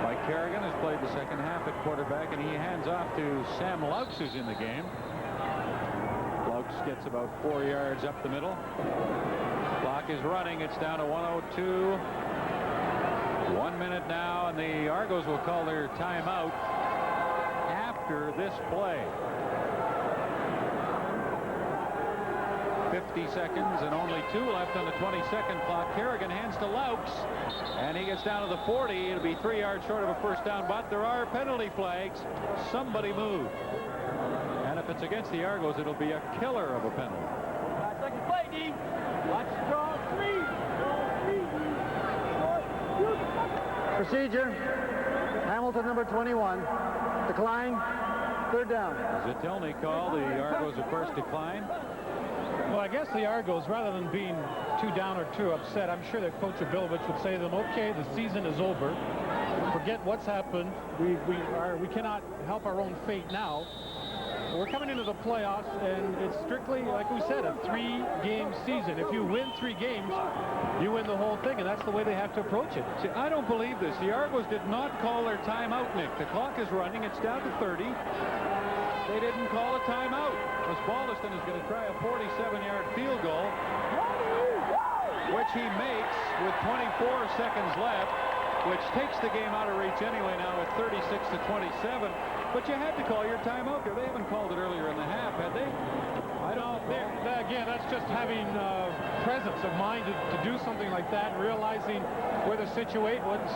Mike Kerrigan has played the second half at quarterback, and he hands off to Sam Laux, who's in the game. Laux gets about 4 yards up the middle. Clock is running. It's down to 1:02. 1 minute now, and the Argos will call their timeout after this play. 50 seconds and only 2 left on the 22nd clock. Kerrigan hands to Laux, and he gets down to the 40. It'll be 3 yards short of a first down, but there are penalty flags. Somebody move. And if it's against the Argos, it'll be a killer of a penalty. Second play, D. Watch draw 3. Procedure. Hamilton, number 21. Decline. Third down. Zitelny call. The Argos, of course, decline. Well, I guess the Argos, rather than being too down or too upset, I'm sure that Coach Abilovich would say to them, okay, the season is over. Forget what's happened. We cannot help our own fate now. We're coming into the playoffs, and it's strictly, like we said, a 3-game season. If you win 3 games, you win the whole thing, and that's the way they have to approach it. See, I don't believe this. The Argos did not call their timeout, Nick. The clock is running. It's down to 30. They didn't call a timeout. Osbaldiston is going to try a 47-yard field goal, which he makes with 24 seconds left, which takes the game out of reach anyway now at 36-27. But you had to call your timeout there. They haven't called it earlier in the half, had they? I don't know. Again, that's just having presence of mind to do something like that and realizing what the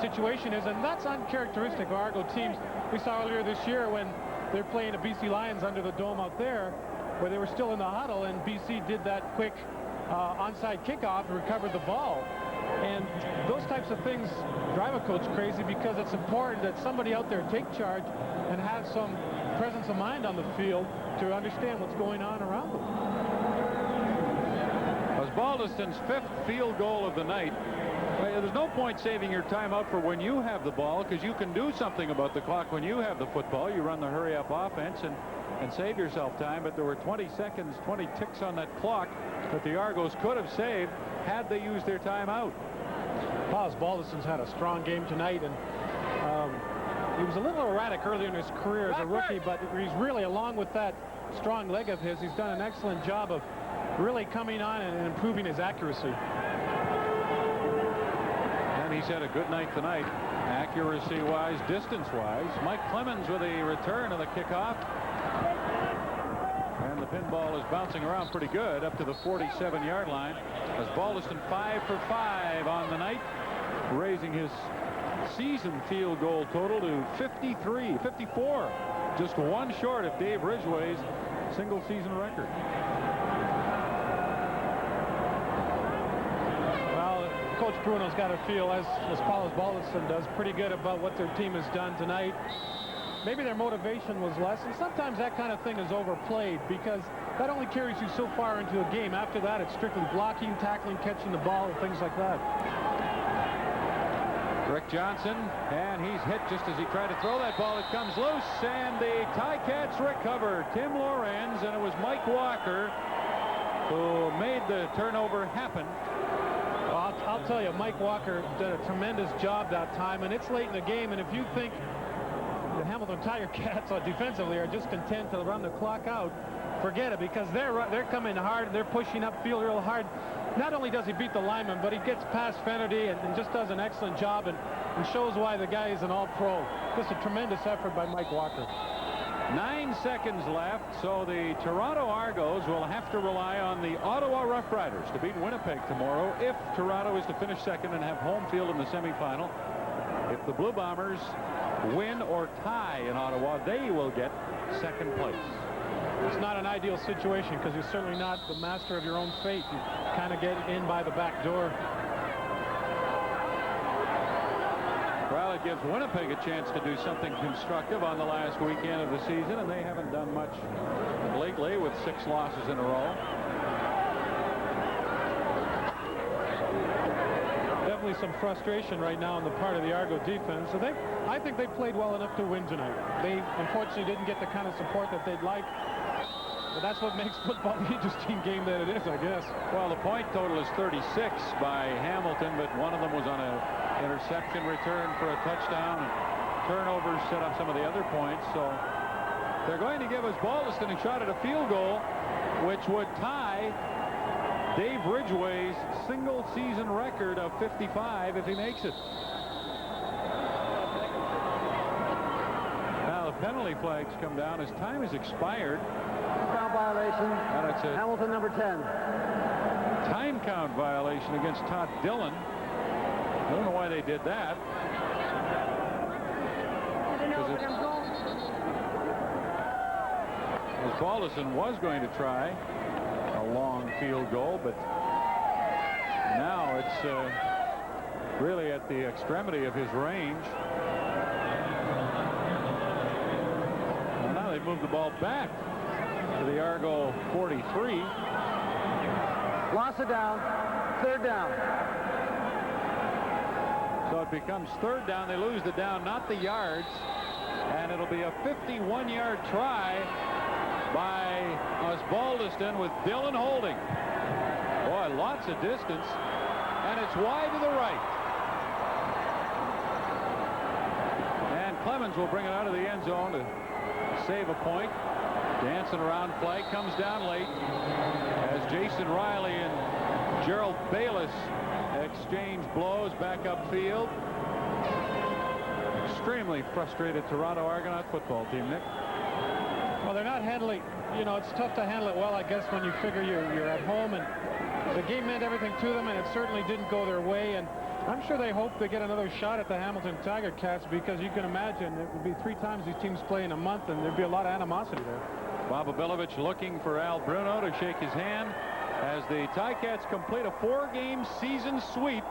situation is. And that's uncharacteristic of Argo teams. We saw earlier this year when they're playing the BC Lions under the dome out there, where they were still in the huddle, and BC did that quick onside kickoff and recovered the ball. And those types of things drive a coach crazy, because it's important that somebody out there take charge and have some presence of mind on the field to understand what's going on around them. Osbaldiston's 5th field goal of the night. There's no point saving your timeout for when you have the ball, because you can do something about the clock when you have the football. You run the hurry-up offense and save yourself time, but there were 20 seconds, 20 ticks on that clock that the Argos could have saved had they used their timeout. Osbaldiston's had a strong game tonight, and he was a little erratic earlier in his career as a rookie, but he's really, along with that strong leg of his, he's done an excellent job of really coming on and improving his accuracy. And he's had a good night tonight, accuracy-wise, distance-wise. Mike Clemens with a return of the kickoff. And the pinball is bouncing around pretty good up to the 47-yard line. Osbaldiston 5 for 5 on the night, raising his season field goal total to 54. Just one short of Dave Ridgway's single season record. Well, Coach Bruno's got to feel, as Paul Osbaldiston does, pretty good about what their team has done tonight. Maybe their motivation was less, and sometimes that kind of thing is overplayed, because that only carries you so far into a game. After that, it's strictly blocking, tackling, catching the ball, and things like that. Rick Johnson, and he's hit just as he tried to throw that ball. It comes loose, and the Ticats recover. Tim Lorenz, and it was Mike Walker who made the turnover happen. Well, I'll tell you, Mike Walker did a tremendous job that time, and it's late in the game, and if you think the Hamilton Tiger Cats defensively are just content to run the clock out, forget it, because they're coming hard and they're pushing upfield real hard. Not only does he beat the lineman, but he gets past Fennerty and just does an excellent job and shows why the guy is an all-pro. Just a tremendous effort by Mike Walker. 9 seconds left, so the Toronto Argos will have to rely on the Ottawa Rough Riders to beat Winnipeg tomorrow if Toronto is to finish second and have home field in the semifinal. If the Blue Bombers win or tie in Ottawa, they will get second place. It's not an ideal situation because you're certainly not the master of your own fate. You kind of get in by the back door. Well, it gives Winnipeg a chance to do something constructive on the last weekend of the season, and they haven't done much lately with 6 losses in a row. Definitely some frustration right now on the part of the Argo defense. So I think they played well enough to win tonight. They unfortunately didn't get the kind of support that they'd like. But that's what makes football the interesting game that it is, I guess. Well, the point total is 36 by Hamilton, but one of them was on an interception return for a touchdown. And turnovers set up some of the other points. So they're going to give us Baldiston a shot at a field goal, which would tie Dave Ridgway's single season record of 55 if he makes it. Now the penalty flags come down as time has expired. Count violation. And it's a Hamilton number 10. time count violation against Todd Dillon. I don't know why they did that. As Baldiston was going to try a long field goal, but now it's really at the extremity of his range. And now they move the ball back to the Argo 43. Loss of down. 3rd down. So it becomes 3rd down. They lose the down, not the yards. And it'll be a 51-yard try by Osbaldiston with Dillon holding. Boy, lots of distance. And it's wide to the right. And Clemens will bring it out of the end zone to save a point. Dancing around, flag comes down late as Jason Riley and Gerald Bayless exchange blows back upfield. Extremely frustrated Toronto Argonaut football team, Nick. Well, they're not handling, you know, it's tough to handle it well, I guess, when you figure you're at home and the game meant everything to them, and it certainly didn't go their way. And I'm sure they hope they get another shot at the Hamilton Tiger Cats, because you can imagine it would be 3 times these teams play in a month, and there'd be a lot of animosity there. Bob Abilovich looking for Al Bruno to shake his hand as the Ticats complete a 4-game season sweep